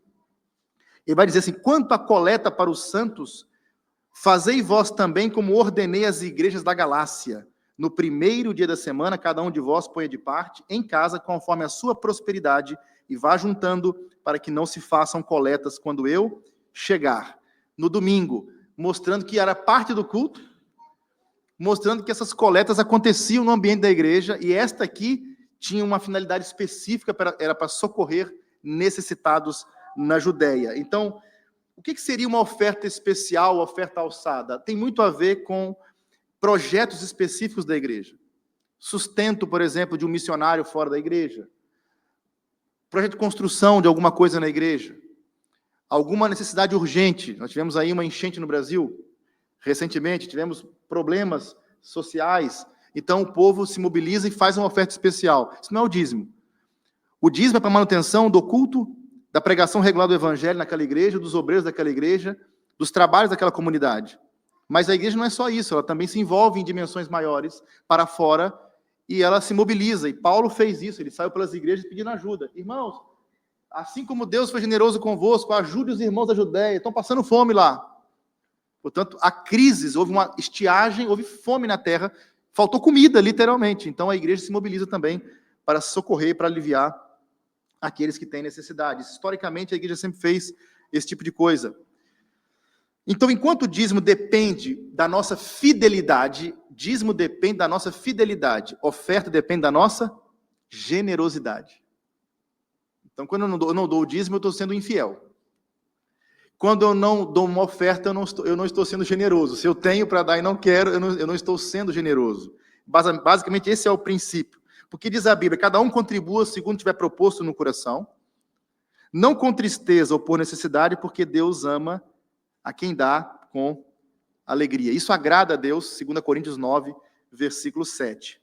Ele vai dizer assim: quanto à coleta para os santos, fazei vós também como ordenei às igrejas da Galácia. No primeiro dia da semana, cada um de vós ponha de parte, em casa, conforme a sua prosperidade, e vá juntando, para que não se façam coletas quando eu chegar. No domingo, mostrando que era parte do culto, mostrando que essas coletas aconteciam no ambiente da igreja, e esta aqui tinha uma finalidade específica, era para socorrer necessitados na Judéia. Então, o que seria uma oferta especial, oferta alçada? Tem muito a ver com projetos específicos da igreja. Sustento, por exemplo, de um missionário fora da igreja. Projeto de construção de alguma coisa na igreja. Alguma necessidade urgente. Nós tivemos aí uma enchente no Brasil, recentemente, tivemos problemas sociais. Então, o povo se mobiliza e faz uma oferta especial. Isso não é o dízimo. O dízimo é para manutenção do culto, da pregação regular do evangelho naquela igreja, dos obreiros daquela igreja, dos trabalhos daquela comunidade. Mas a igreja não é só isso, ela também se envolve em dimensões maiores para fora e ela se mobiliza. E Paulo fez isso, ele saiu pelas igrejas pedindo ajuda. Irmãos, assim como Deus foi generoso convosco, ajude os irmãos da Judéia, estão passando fome lá. Portanto, há crises, houve uma estiagem, houve fome na terra, faltou comida, literalmente. Então, a igreja se mobiliza também para socorrer, para aliviar aqueles que têm necessidades. Historicamente, a igreja sempre fez esse tipo de coisa. Então, enquanto o dízimo depende da nossa fidelidade, dízimo depende da nossa fidelidade, oferta depende da nossa generosidade. Então, quando eu não dou o dízimo, eu estou sendo infiel. Quando eu não dou uma oferta, eu não estou sendo generoso. Se eu tenho para dar e não quero, eu não estou sendo generoso. Basicamente, esse é o princípio. Porque diz a Bíblia, cada um contribua segundo tiver proposto no coração, não com tristeza ou por necessidade, porque Deus ama a quem dá com alegria. Isso agrada a Deus, 2 Coríntios 9, versículo 7.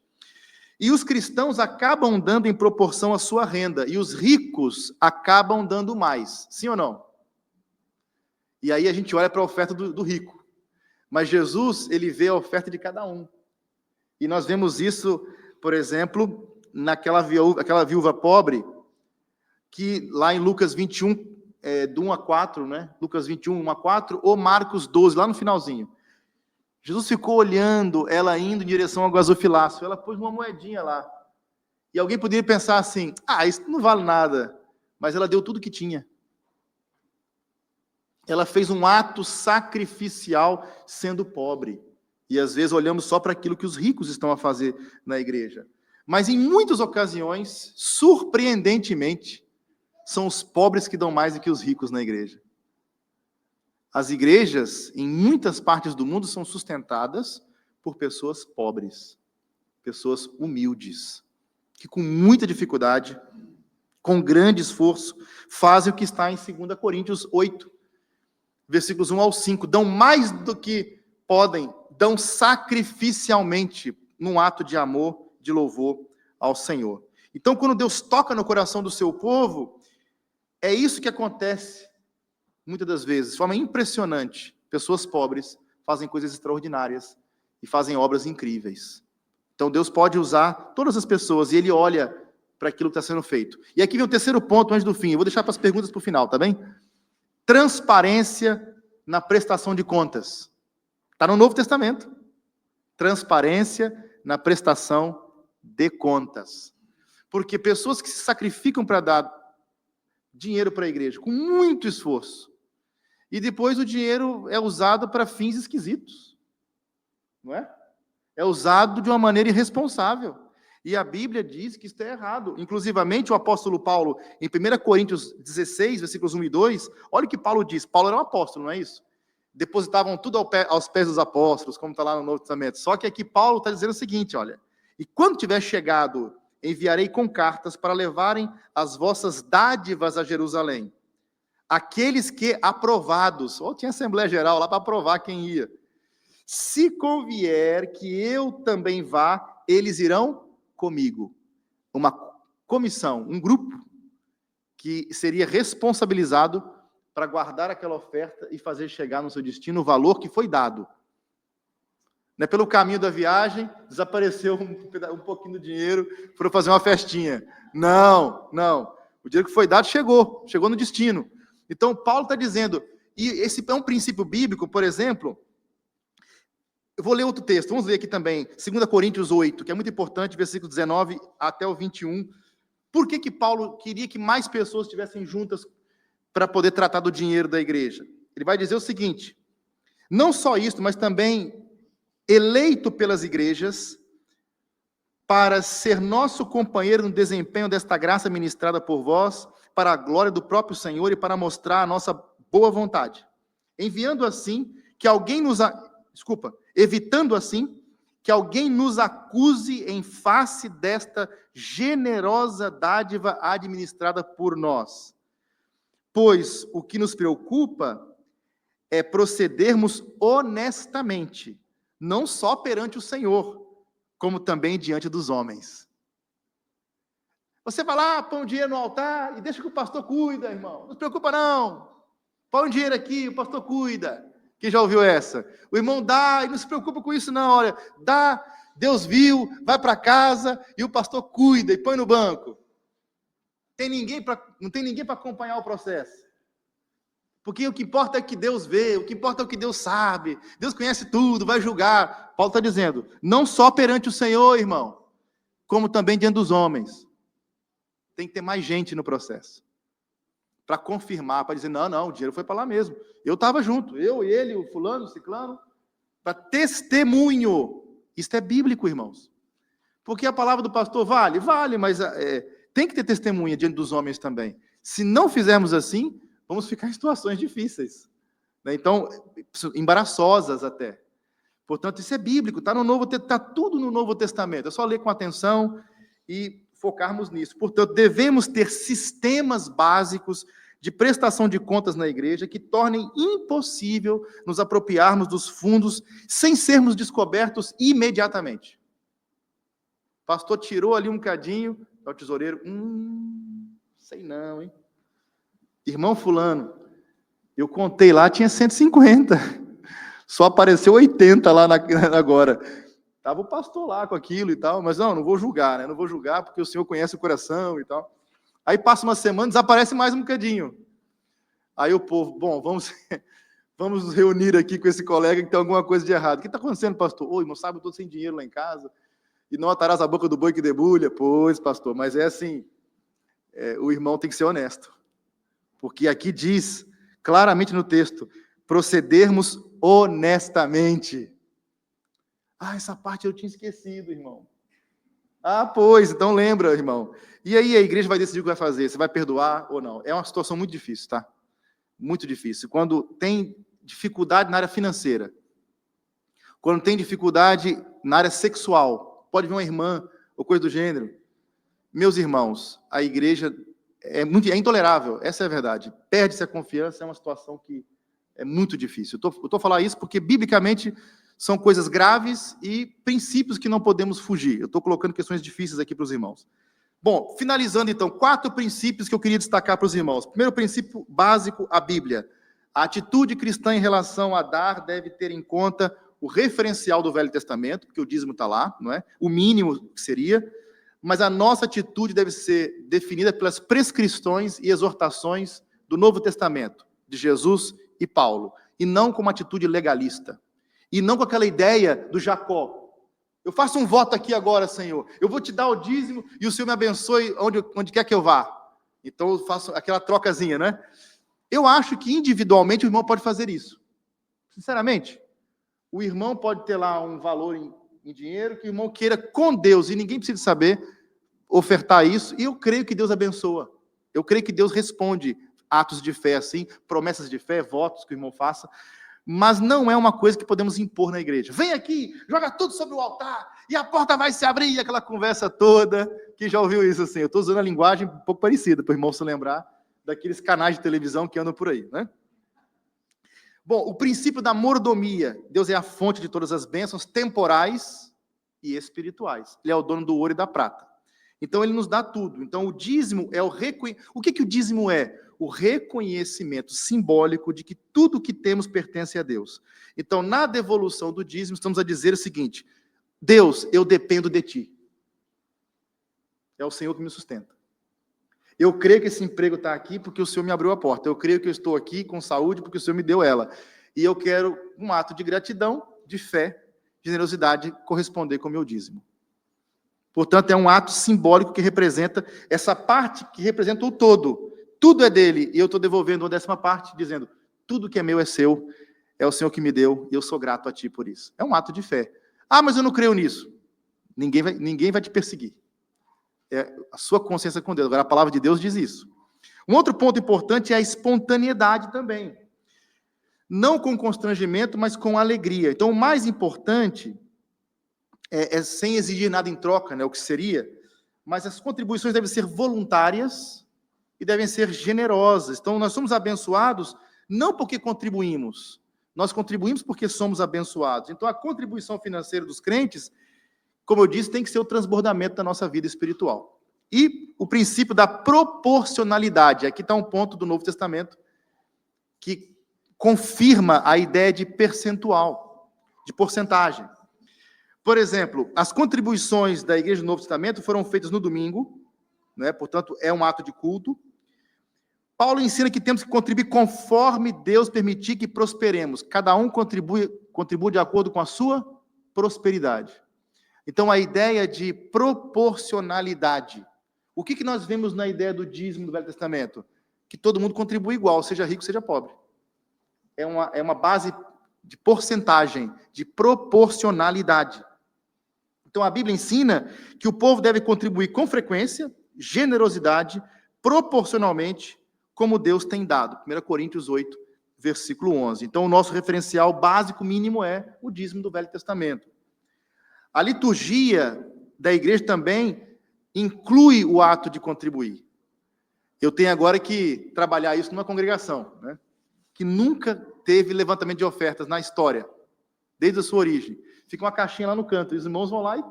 E os cristãos acabam dando em proporção à sua renda, e os ricos acabam dando mais. Sim ou não? E aí a gente olha para a oferta do rico. Mas Jesus, ele vê a oferta de cada um. E nós vemos isso, por exemplo, naquela viúva pobre, que lá em Lucas 21, do 1 a 4, né? Lucas 21, 1 a 4, ou Marcos 12, lá no finalzinho. Jesus ficou olhando ela indo em direção ao gasofilácio. Ela pôs uma moedinha lá. E alguém poderia pensar assim, isso não vale nada. Mas ela deu tudo que tinha. Ela fez um ato sacrificial sendo pobre. E às vezes olhamos só para aquilo que os ricos estão a fazer na igreja. Mas em muitas ocasiões, surpreendentemente, são os pobres que dão mais do que os ricos na igreja. As igrejas, em muitas partes do mundo, são sustentadas por pessoas pobres, pessoas humildes, que com muita dificuldade, com grande esforço, fazem o que está em 2 Coríntios 8, versículos 1 ao 5. Dão mais do que podem, dão sacrificialmente num ato de amor, de louvor ao Senhor. Então, quando Deus toca no coração do seu povo, é isso que acontece muitas das vezes, de forma impressionante. Pessoas pobres fazem coisas extraordinárias e fazem obras incríveis. Então, Deus pode usar todas as pessoas e Ele olha para aquilo que está sendo feito. E aqui vem o terceiro ponto antes do fim. Eu vou deixar para as perguntas para o final, tá bem? Transparência na prestação de contas. Está no Novo Testamento. Transparência na prestação de contas. Porque pessoas que se sacrificam para dar dinheiro para a igreja, com muito esforço, e depois o dinheiro é usado para fins esquisitos, não é? É usado de uma maneira irresponsável. E a Bíblia diz que isso é errado. Inclusivamente, o apóstolo Paulo, em 1 Coríntios 16, versículos 1 e 2, olha o que Paulo diz. Paulo era um apóstolo, não é isso? Depositavam tudo aos pés dos apóstolos, como está lá no Novo Testamento. Só que aqui Paulo está dizendo o seguinte, olha, e quando tiver chegado, enviarei com cartas para levarem as vossas dádivas a Jerusalém. Aqueles que aprovados, tinha Assembleia Geral lá para aprovar quem ia. Se convier que eu também vá, eles irão comigo. Uma comissão, um grupo que seria responsabilizado para guardar aquela oferta e fazer chegar no seu destino o valor que foi dado. Né, pelo caminho da viagem, desapareceu um pouquinho do dinheiro, foram fazer uma festinha. Não. O dinheiro que foi dado chegou no destino. Então, Paulo está dizendo, e esse é um princípio bíblico, por exemplo, eu vou ler outro texto, vamos ler aqui também, 2 Coríntios 8, que é muito importante, versículo 19 até o 21. Por que Paulo queria que mais pessoas estivessem juntas para poder tratar do dinheiro da igreja? Ele vai dizer o seguinte, não só isso, mas também eleito pelas igrejas para ser nosso companheiro no desempenho desta graça ministrada por vós, para a glória do próprio Senhor e para mostrar a nossa boa vontade. Enviando assim que alguém evitando assim que alguém nos acuse em face desta generosa dádiva administrada por nós. Pois o que nos preocupa é procedermos honestamente, não só perante o Senhor, como também diante dos homens. Você vai lá, põe um dinheiro no altar e deixa que o pastor cuida, irmão. Não se preocupa não. Põe um dinheiro aqui, o pastor cuida. Quem já ouviu essa? O irmão dá e não se preocupa com isso não, olha. Dá, Deus viu, vai para casa e o pastor cuida e põe no banco. Não tem ninguém para acompanhar o processo. Porque o que importa é que Deus vê, o que importa é o que Deus sabe. Deus conhece tudo, vai julgar. Paulo está dizendo, não só perante o Senhor, irmão, como também diante dos homens. Tem que ter mais gente no processo. Para confirmar, para dizer, não, o dinheiro foi para lá mesmo. Eu estava junto, eu, ele, o fulano, o ciclano. Para testemunho. Isso é bíblico, irmãos. Porque a palavra do pastor vale, mas tem que ter testemunha diante dos homens também. Se não fizermos assim, vamos ficar em situações difíceis. Né? Então, embaraçosas até. Portanto, isso é bíblico, está tudo no Novo Testamento. É só ler com atenção e focarmos nisso. Portanto, devemos ter sistemas básicos de prestação de contas na igreja que tornem impossível nos apropriarmos dos fundos sem sermos descobertos imediatamente. O pastor tirou ali um cadinho, é o tesoureiro, sei não, hein? Irmão fulano, eu contei lá, tinha 150, só apareceu 80 lá agora. Estava o pastor lá com aquilo e tal, mas não vou julgar, né? Não vou julgar porque o Senhor conhece o coração e tal. Aí passa uma semana, desaparece mais um bocadinho. Aí o povo, bom, vamos nos reunir aqui com esse colega que tem alguma coisa de errado. O que está acontecendo, pastor? Ô, irmão, sabe, eu estou sem dinheiro lá em casa. E não atarás a boca do boi que debulha. Pois, pastor, mas é assim, o irmão tem que ser honesto. Porque aqui diz, claramente no texto, procedermos honestamente. Essa parte eu tinha esquecido, irmão. Pois, então lembra, irmão. E aí a igreja vai decidir o que vai fazer, se vai perdoar ou não. É uma situação muito difícil, tá? Muito difícil. Quando tem dificuldade na área financeira, quando tem dificuldade na área sexual, pode vir uma irmã ou coisa do gênero. Meus irmãos, a igreja é intolerável, essa é a verdade. Perde-se a confiança, é uma situação que é muito difícil. Eu estou falando isso porque, biblicamente, são coisas graves e princípios que não podemos fugir. Eu estou colocando questões difíceis aqui para os irmãos. Bom, finalizando então, 4 princípios que eu queria destacar para os irmãos. Primeiro princípio básico, a Bíblia. A atitude cristã em relação a dar deve ter em conta o referencial do Velho Testamento, porque o dízimo está lá, não é? O mínimo que seria, mas a nossa atitude deve ser definida pelas prescrições e exortações do Novo Testamento, de Jesus e Paulo, e não com uma atitude legalista. E não com aquela ideia do Jacó. Eu faço um voto aqui agora, Senhor. Eu vou te dar o dízimo e o Senhor me abençoe onde quer que eu vá. Então eu faço aquela trocazinha, né? Eu acho que individualmente o irmão pode fazer isso. Sinceramente. O irmão pode ter lá um valor em dinheiro que o irmão queira com Deus, e ninguém precisa saber, ofertar isso, e eu creio que Deus abençoa. Eu creio que Deus responde atos de fé assim, promessas de fé, votos que o irmão faça. Mas não é uma coisa que podemos impor na igreja. Vem aqui, joga tudo sobre o altar, e a porta vai se abrir, e aquela conversa toda, que já ouviu isso assim. Eu estou usando a linguagem um pouco parecida, para o irmão se lembrar daqueles canais de televisão que andam por aí, né? Bom, o princípio da mordomia. Deus é a fonte de todas as bênçãos temporais e espirituais. Ele é o dono do ouro e da prata. Então, ele nos dá tudo. Então, o dízimo é o reconhecimento. O que o dízimo é? O reconhecimento simbólico de que tudo que temos pertence a Deus. Então, na devolução do dízimo, estamos a dizer o seguinte: Deus, eu dependo de Ti. É o Senhor que me sustenta. Eu creio que esse emprego está aqui porque o Senhor me abriu a porta. Eu creio que eu estou aqui com saúde porque o Senhor me deu ela. E eu quero um ato de gratidão, de fé, generosidade, corresponder com o meu dízimo. Portanto, é um ato simbólico que representa essa parte que representa o todo. Tudo é dele, e eu estou devolvendo uma 10ª parte, dizendo, tudo que é meu é seu, é o Senhor que me deu, e eu sou grato a Ti por isso. É um ato de fé. Mas eu não creio nisso. Ninguém vai te perseguir. É a sua consciência com Deus. Agora, a palavra de Deus diz isso. Um outro ponto importante é a espontaneidade também. Não com constrangimento, mas com alegria. Então, o mais importante é sem exigir nada em troca, né, o que seria, mas as contribuições devem ser voluntárias e devem ser generosas. Então, nós somos abençoados não porque contribuímos, nós contribuímos porque somos abençoados. Então, a contribuição financeira dos crentes, como eu disse, tem que ser o transbordamento da nossa vida espiritual. E o princípio da proporcionalidade. Aqui está um ponto do Novo Testamento que confirma a ideia de percentual, de porcentagem. Por exemplo, as contribuições da Igreja do Novo Testamento foram feitas no domingo, né? Portanto, é um ato de culto. Paulo ensina que temos que contribuir conforme Deus permitir que prosperemos. Cada um contribui de acordo com a sua prosperidade. Então, a ideia de proporcionalidade. O que nós vemos na ideia do dízimo do Velho Testamento? Que todo mundo contribui igual, seja rico, seja pobre. É uma base de porcentagem, de proporcionalidade. Então, a Bíblia ensina que o povo deve contribuir com frequência, generosidade, proporcionalmente, como Deus tem dado. 1 Coríntios 8, versículo 11. Então, o nosso referencial básico mínimo é o dízimo do Velho Testamento. A liturgia da igreja também inclui o ato de contribuir. Eu tenho agora que trabalhar isso numa congregação, né, que nunca teve levantamento de ofertas na história, desde a sua origem. Fica uma caixinha lá no canto, e os irmãos vão lá e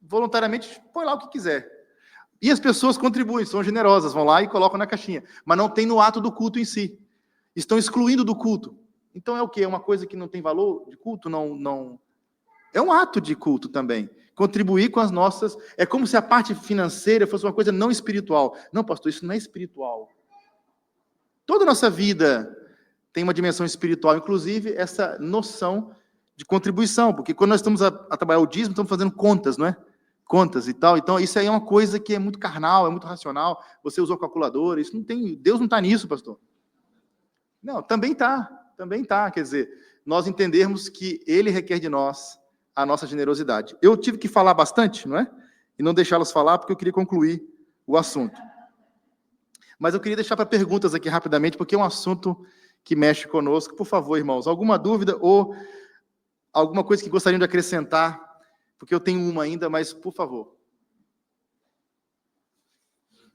voluntariamente põe lá o que quiser. E as pessoas contribuem, são generosas, vão lá e colocam na caixinha, mas não tem no ato do culto em si. Estão excluindo do culto. Então é o quê? É uma coisa que não tem valor de culto? Não. É um ato de culto também. Contribuir com as nossas... É como se a parte financeira fosse uma coisa não espiritual. Não, pastor, isso não é espiritual. Toda a nossa vida tem uma dimensão espiritual, inclusive essa noção de contribuição, porque quando nós estamos a trabalhar o dízimo, estamos fazendo contas, não é? Contas e tal. Então, isso aí é uma coisa que é muito carnal, é muito racional. Você usou calculadora, isso não tem... Deus não está nisso, pastor. Não, também está. Quer dizer, nós entendermos que Ele requer de nós a nossa generosidade. Eu tive que falar bastante, não é? E não deixá-los falar, porque eu queria concluir o assunto. Mas eu queria deixar para perguntas aqui rapidamente, porque é um assunto que mexe conosco. Por favor, irmãos, alguma dúvida ou alguma coisa que gostariam de acrescentar? Porque eu tenho uma ainda, mas por favor.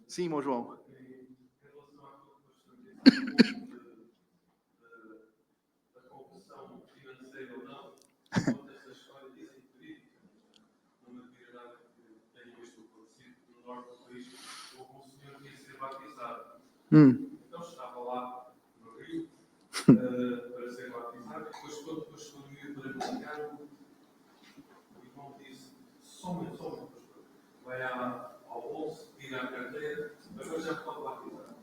Sim, irmão João. Então estava lá no Rio para ser batizado, depois quando eu ia para comunicar, o irmão disse, some, pastor, vai ao bolso, tira a carteira, agora já pode batizar.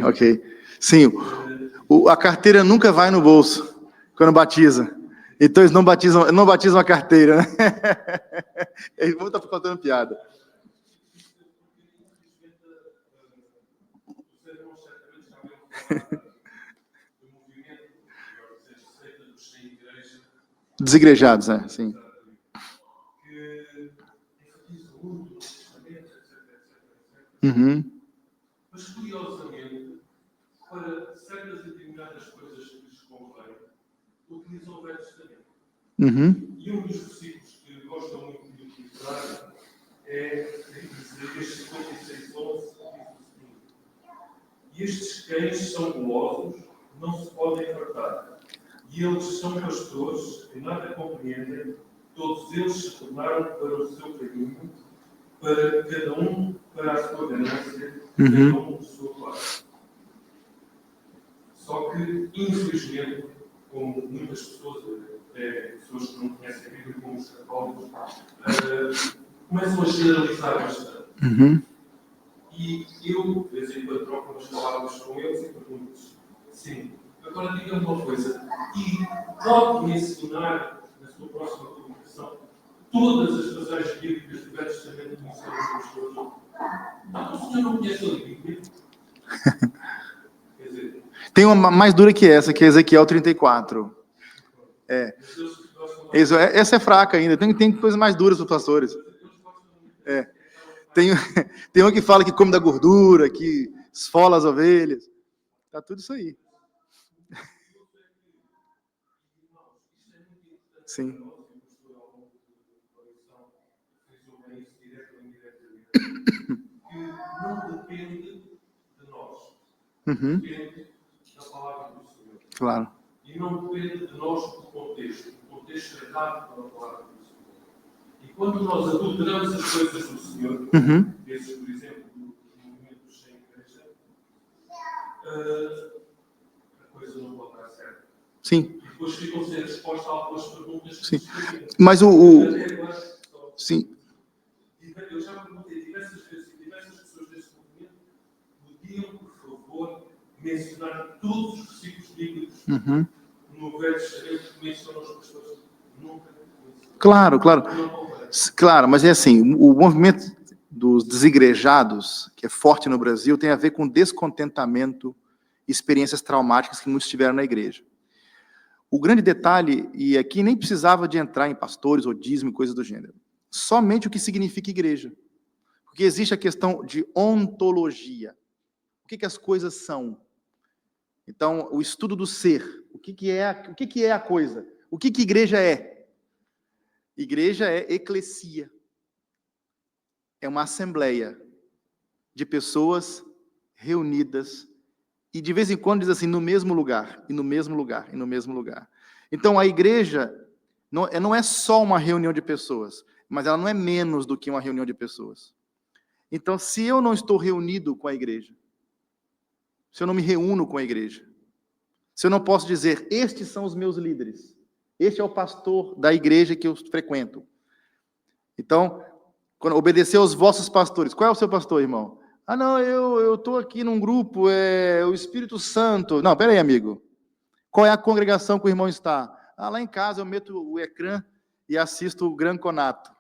Ok. Sim, a carteira nunca vai no bolso quando batiza. Então eles não batizam a carteira, né? Eles vão estar contando piada. Desigrejados, né? Sim. Mas, curiosamente, para certas e determinadas coisas que lhes convém, utilizam o Velho Testamento. E um dos versículos que gostam muito de utilizar é Isaías 56, 11, diz o seguinte: e estes cães são gulosos, não se podem fartar, e eles são pastores que nada compreendem, todos eles se tornaram para o seu caminho, para cada um para a sua ganância, cada um do seu lado. Só que, infelizmente, como muitas pessoas, pessoas que não conhecem a Bíblia, como os católicos, começam a generalizar bastante. E eu, de vez em quando, troco umas palavras com eles e pergunto-lhes, sim, agora diga-me uma coisa, e pode mencionar na sua próxima comunicação todas as passagens bíblicas do Velho Testamento que mencionam os pastores? Então, o senhor não conhece a Bíblia? Quer dizer... Tem uma mais dura que essa, que é Ezequiel 34. Essa é fraca ainda. Tem coisas mais duras para os pastores. Tem uma que fala que come da gordura, que esfola as ovelhas. Tá tudo isso aí. Sim. Que não depende de nós. Depende da palavra do Senhor. Claro. E não depende de nós do contexto. O contexto é dado pela palavra do Senhor. E quando nós adulteramos as coisas do Senhor, esses, por exemplo, do movimento dos sem igreja, a coisa não pode dar certo. Sim. E depois ficam sem resposta a algumas perguntas. Sim. Mas Sim. Eu já perguntei diversas vezes e diversas pessoas desse movimento podiam, por favor, mencionar todos os versículos bíblicos no Velho Testamento que mencionam os pastores. Nunca mencionam. Claro, mas é assim, o movimento dos desigrejados, que é forte no Brasil, tem a ver com descontentamento, experiências traumáticas que muitos tiveram na igreja. O grande detalhe, e aqui nem precisava de entrar em pastores ou dízimo e coisas do gênero, somente o que significa igreja. Porque existe a questão de ontologia. O que as coisas são? Então, o estudo do ser. O que é a coisa? O que igreja é? Igreja é eclesia. É uma assembleia de pessoas reunidas, e de vez em quando diz assim, no mesmo lugar, e no mesmo lugar, e no mesmo lugar. Então, a igreja não é só uma reunião de pessoas, mas ela não é menos do que uma reunião de pessoas. Então, se eu não estou reunido com a igreja, se eu não me reúno com a igreja, se eu não posso dizer, estes são os meus líderes, este é o pastor da igreja que eu frequento. Então, quando obedecer aos vossos pastores, qual é o seu pastor, irmão? Ah, não, eu estou aqui num grupo, é o Espírito Santo. Não, peraí, amigo. Qual é a congregação que o irmão está? Ah, lá em casa eu meto o ecrã e assisto o Gran Conato.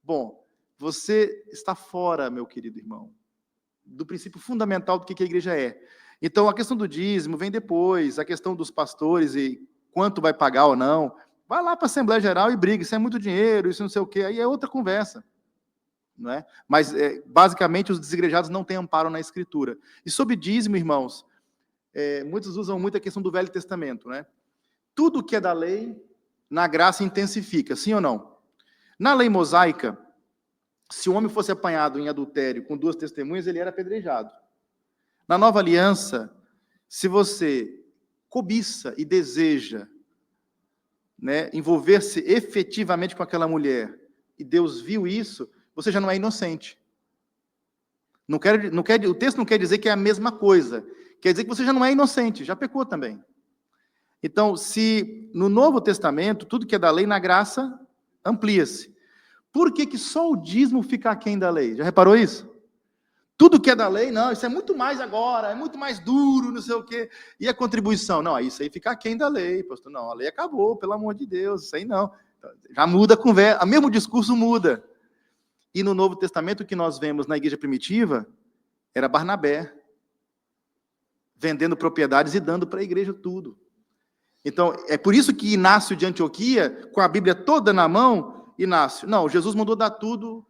Bom, você está fora, meu querido irmão, do princípio fundamental do que a igreja é. Então, a questão do dízimo vem depois, a questão dos pastores e quanto vai pagar ou não. Vai lá para a Assembleia Geral e briga, isso é muito dinheiro, isso não sei o quê, aí é outra conversa. Não é? Mas, basicamente, os desigrejados não têm amparo na Escritura. E sobre dízimo, irmãos, muitos usam muito a questão do Velho Testamento. Né? Tudo que é da lei, na graça intensifica, sim ou não? Na lei mosaica, se o homem fosse apanhado em adultério com 2 testemunhas, ele era apedrejado. Na nova aliança, se você cobiça e deseja, né, envolver-se efetivamente com aquela mulher, e Deus viu isso, você já não é inocente. O texto não quer dizer que é a mesma coisa. Quer dizer que você já não é inocente, já pecou também. Então, se no Novo Testamento, tudo que é da lei, na graça, amplia-se. Por que só o dízimo fica aquém da lei? Já reparou isso? Tudo que é da lei, não, isso é muito mais agora, é muito mais duro, não sei o quê. E a contribuição? Não, isso aí fica aquém da lei, pastor. Não, a lei acabou, pelo amor de Deus, isso aí não. Já muda a conversa, o mesmo discurso muda. E no Novo Testamento, o que nós vemos na igreja primitiva era Barnabé vendendo propriedades e dando para a igreja tudo. Então, é por isso que Inácio de Antioquia, com a Bíblia toda na mão, Inácio, não, Jesus mandou dar tudo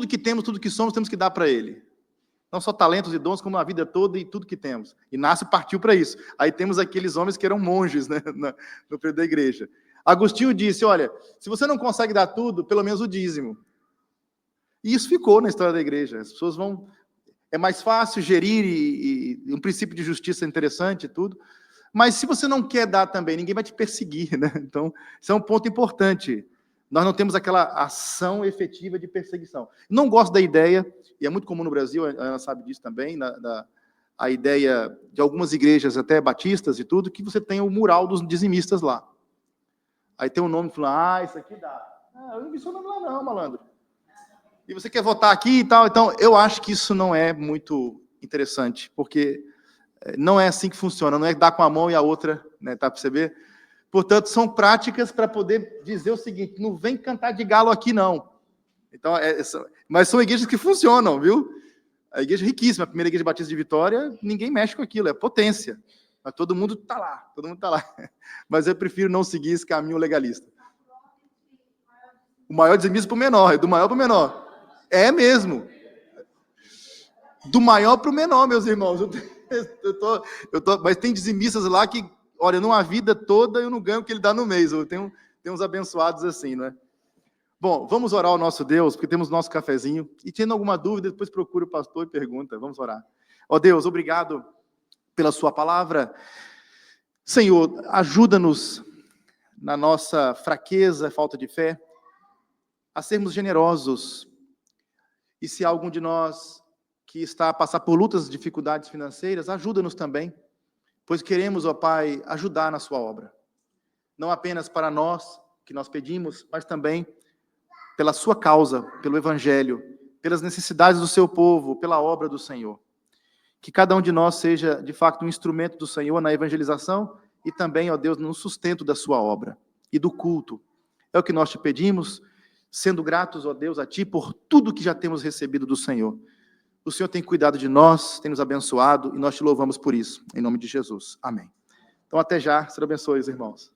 que temos, tudo que somos, temos que dar para ele. Não só talentos e dons, como a vida toda e tudo que temos. Inácio partiu para isso. Aí temos aqueles homens que eram monges, né, no período da igreja. Agostinho disse, olha, se você não consegue dar tudo, pelo menos o dízimo. E isso ficou na história da igreja. As pessoas vão... É mais fácil gerir e um princípio de justiça interessante e tudo. Mas se você não quer dar também, ninguém vai te perseguir, né? Então, isso é um ponto importante. Nós não temos aquela ação efetiva de perseguição. Não gosto da ideia, e é muito comum no Brasil, ela sabe disso também, a ideia de algumas igrejas, até batistas e tudo, que você tem o mural dos dizimistas lá. Aí tem um nome falando, isso aqui dá. Eu não vi seu nome lá não, malandro. E você quer votar aqui e tal. Então, eu acho que isso não é muito interessante, porque não é assim que funciona, não é dar com a mão e a outra, né, tá para perceber? Portanto, são práticas para poder dizer o seguinte, não vem cantar de galo aqui, não. Então, mas são igrejas que funcionam, viu? A igreja é riquíssima, a primeira igreja batista de Vitória, ninguém mexe com aquilo, é potência. Mas todo mundo está lá, Mas eu prefiro não seguir esse caminho legalista. O maior dizimista para o menor, é do maior para o menor. É mesmo. Do maior para o menor, meus irmãos. Mas tem dizimistas lá que, olha, numa vida toda eu não ganho o que ele dá no mês. Eu tenho uns abençoados assim, não é? Bom, vamos orar ao nosso Deus, porque temos nosso cafezinho. E tendo alguma dúvida, depois procura o pastor e pergunta. Vamos orar. Ó Deus, obrigado pela sua palavra. Senhor, ajuda-nos na nossa fraqueza, falta de fé, a sermos generosos. E se há algum de nós que está a passar por lutas, dificuldades financeiras, ajuda-nos também, pois queremos, ó Pai, ajudar na sua obra. Não apenas para nós, que nós pedimos, mas também pela sua causa, pelo Evangelho, pelas necessidades do seu povo, pela obra do Senhor. Que cada um de nós seja, de fato, um instrumento do Senhor na evangelização e também, ó Deus, no sustento da sua obra e do culto. É o que nós te pedimos, sendo gratos, ó Deus, a Ti por tudo que já temos recebido do Senhor. O Senhor tem cuidado de nós, tem nos abençoado e nós te louvamos por isso. Em nome de Jesus. Amém. Então, até já. Senhor abençoe os irmãos.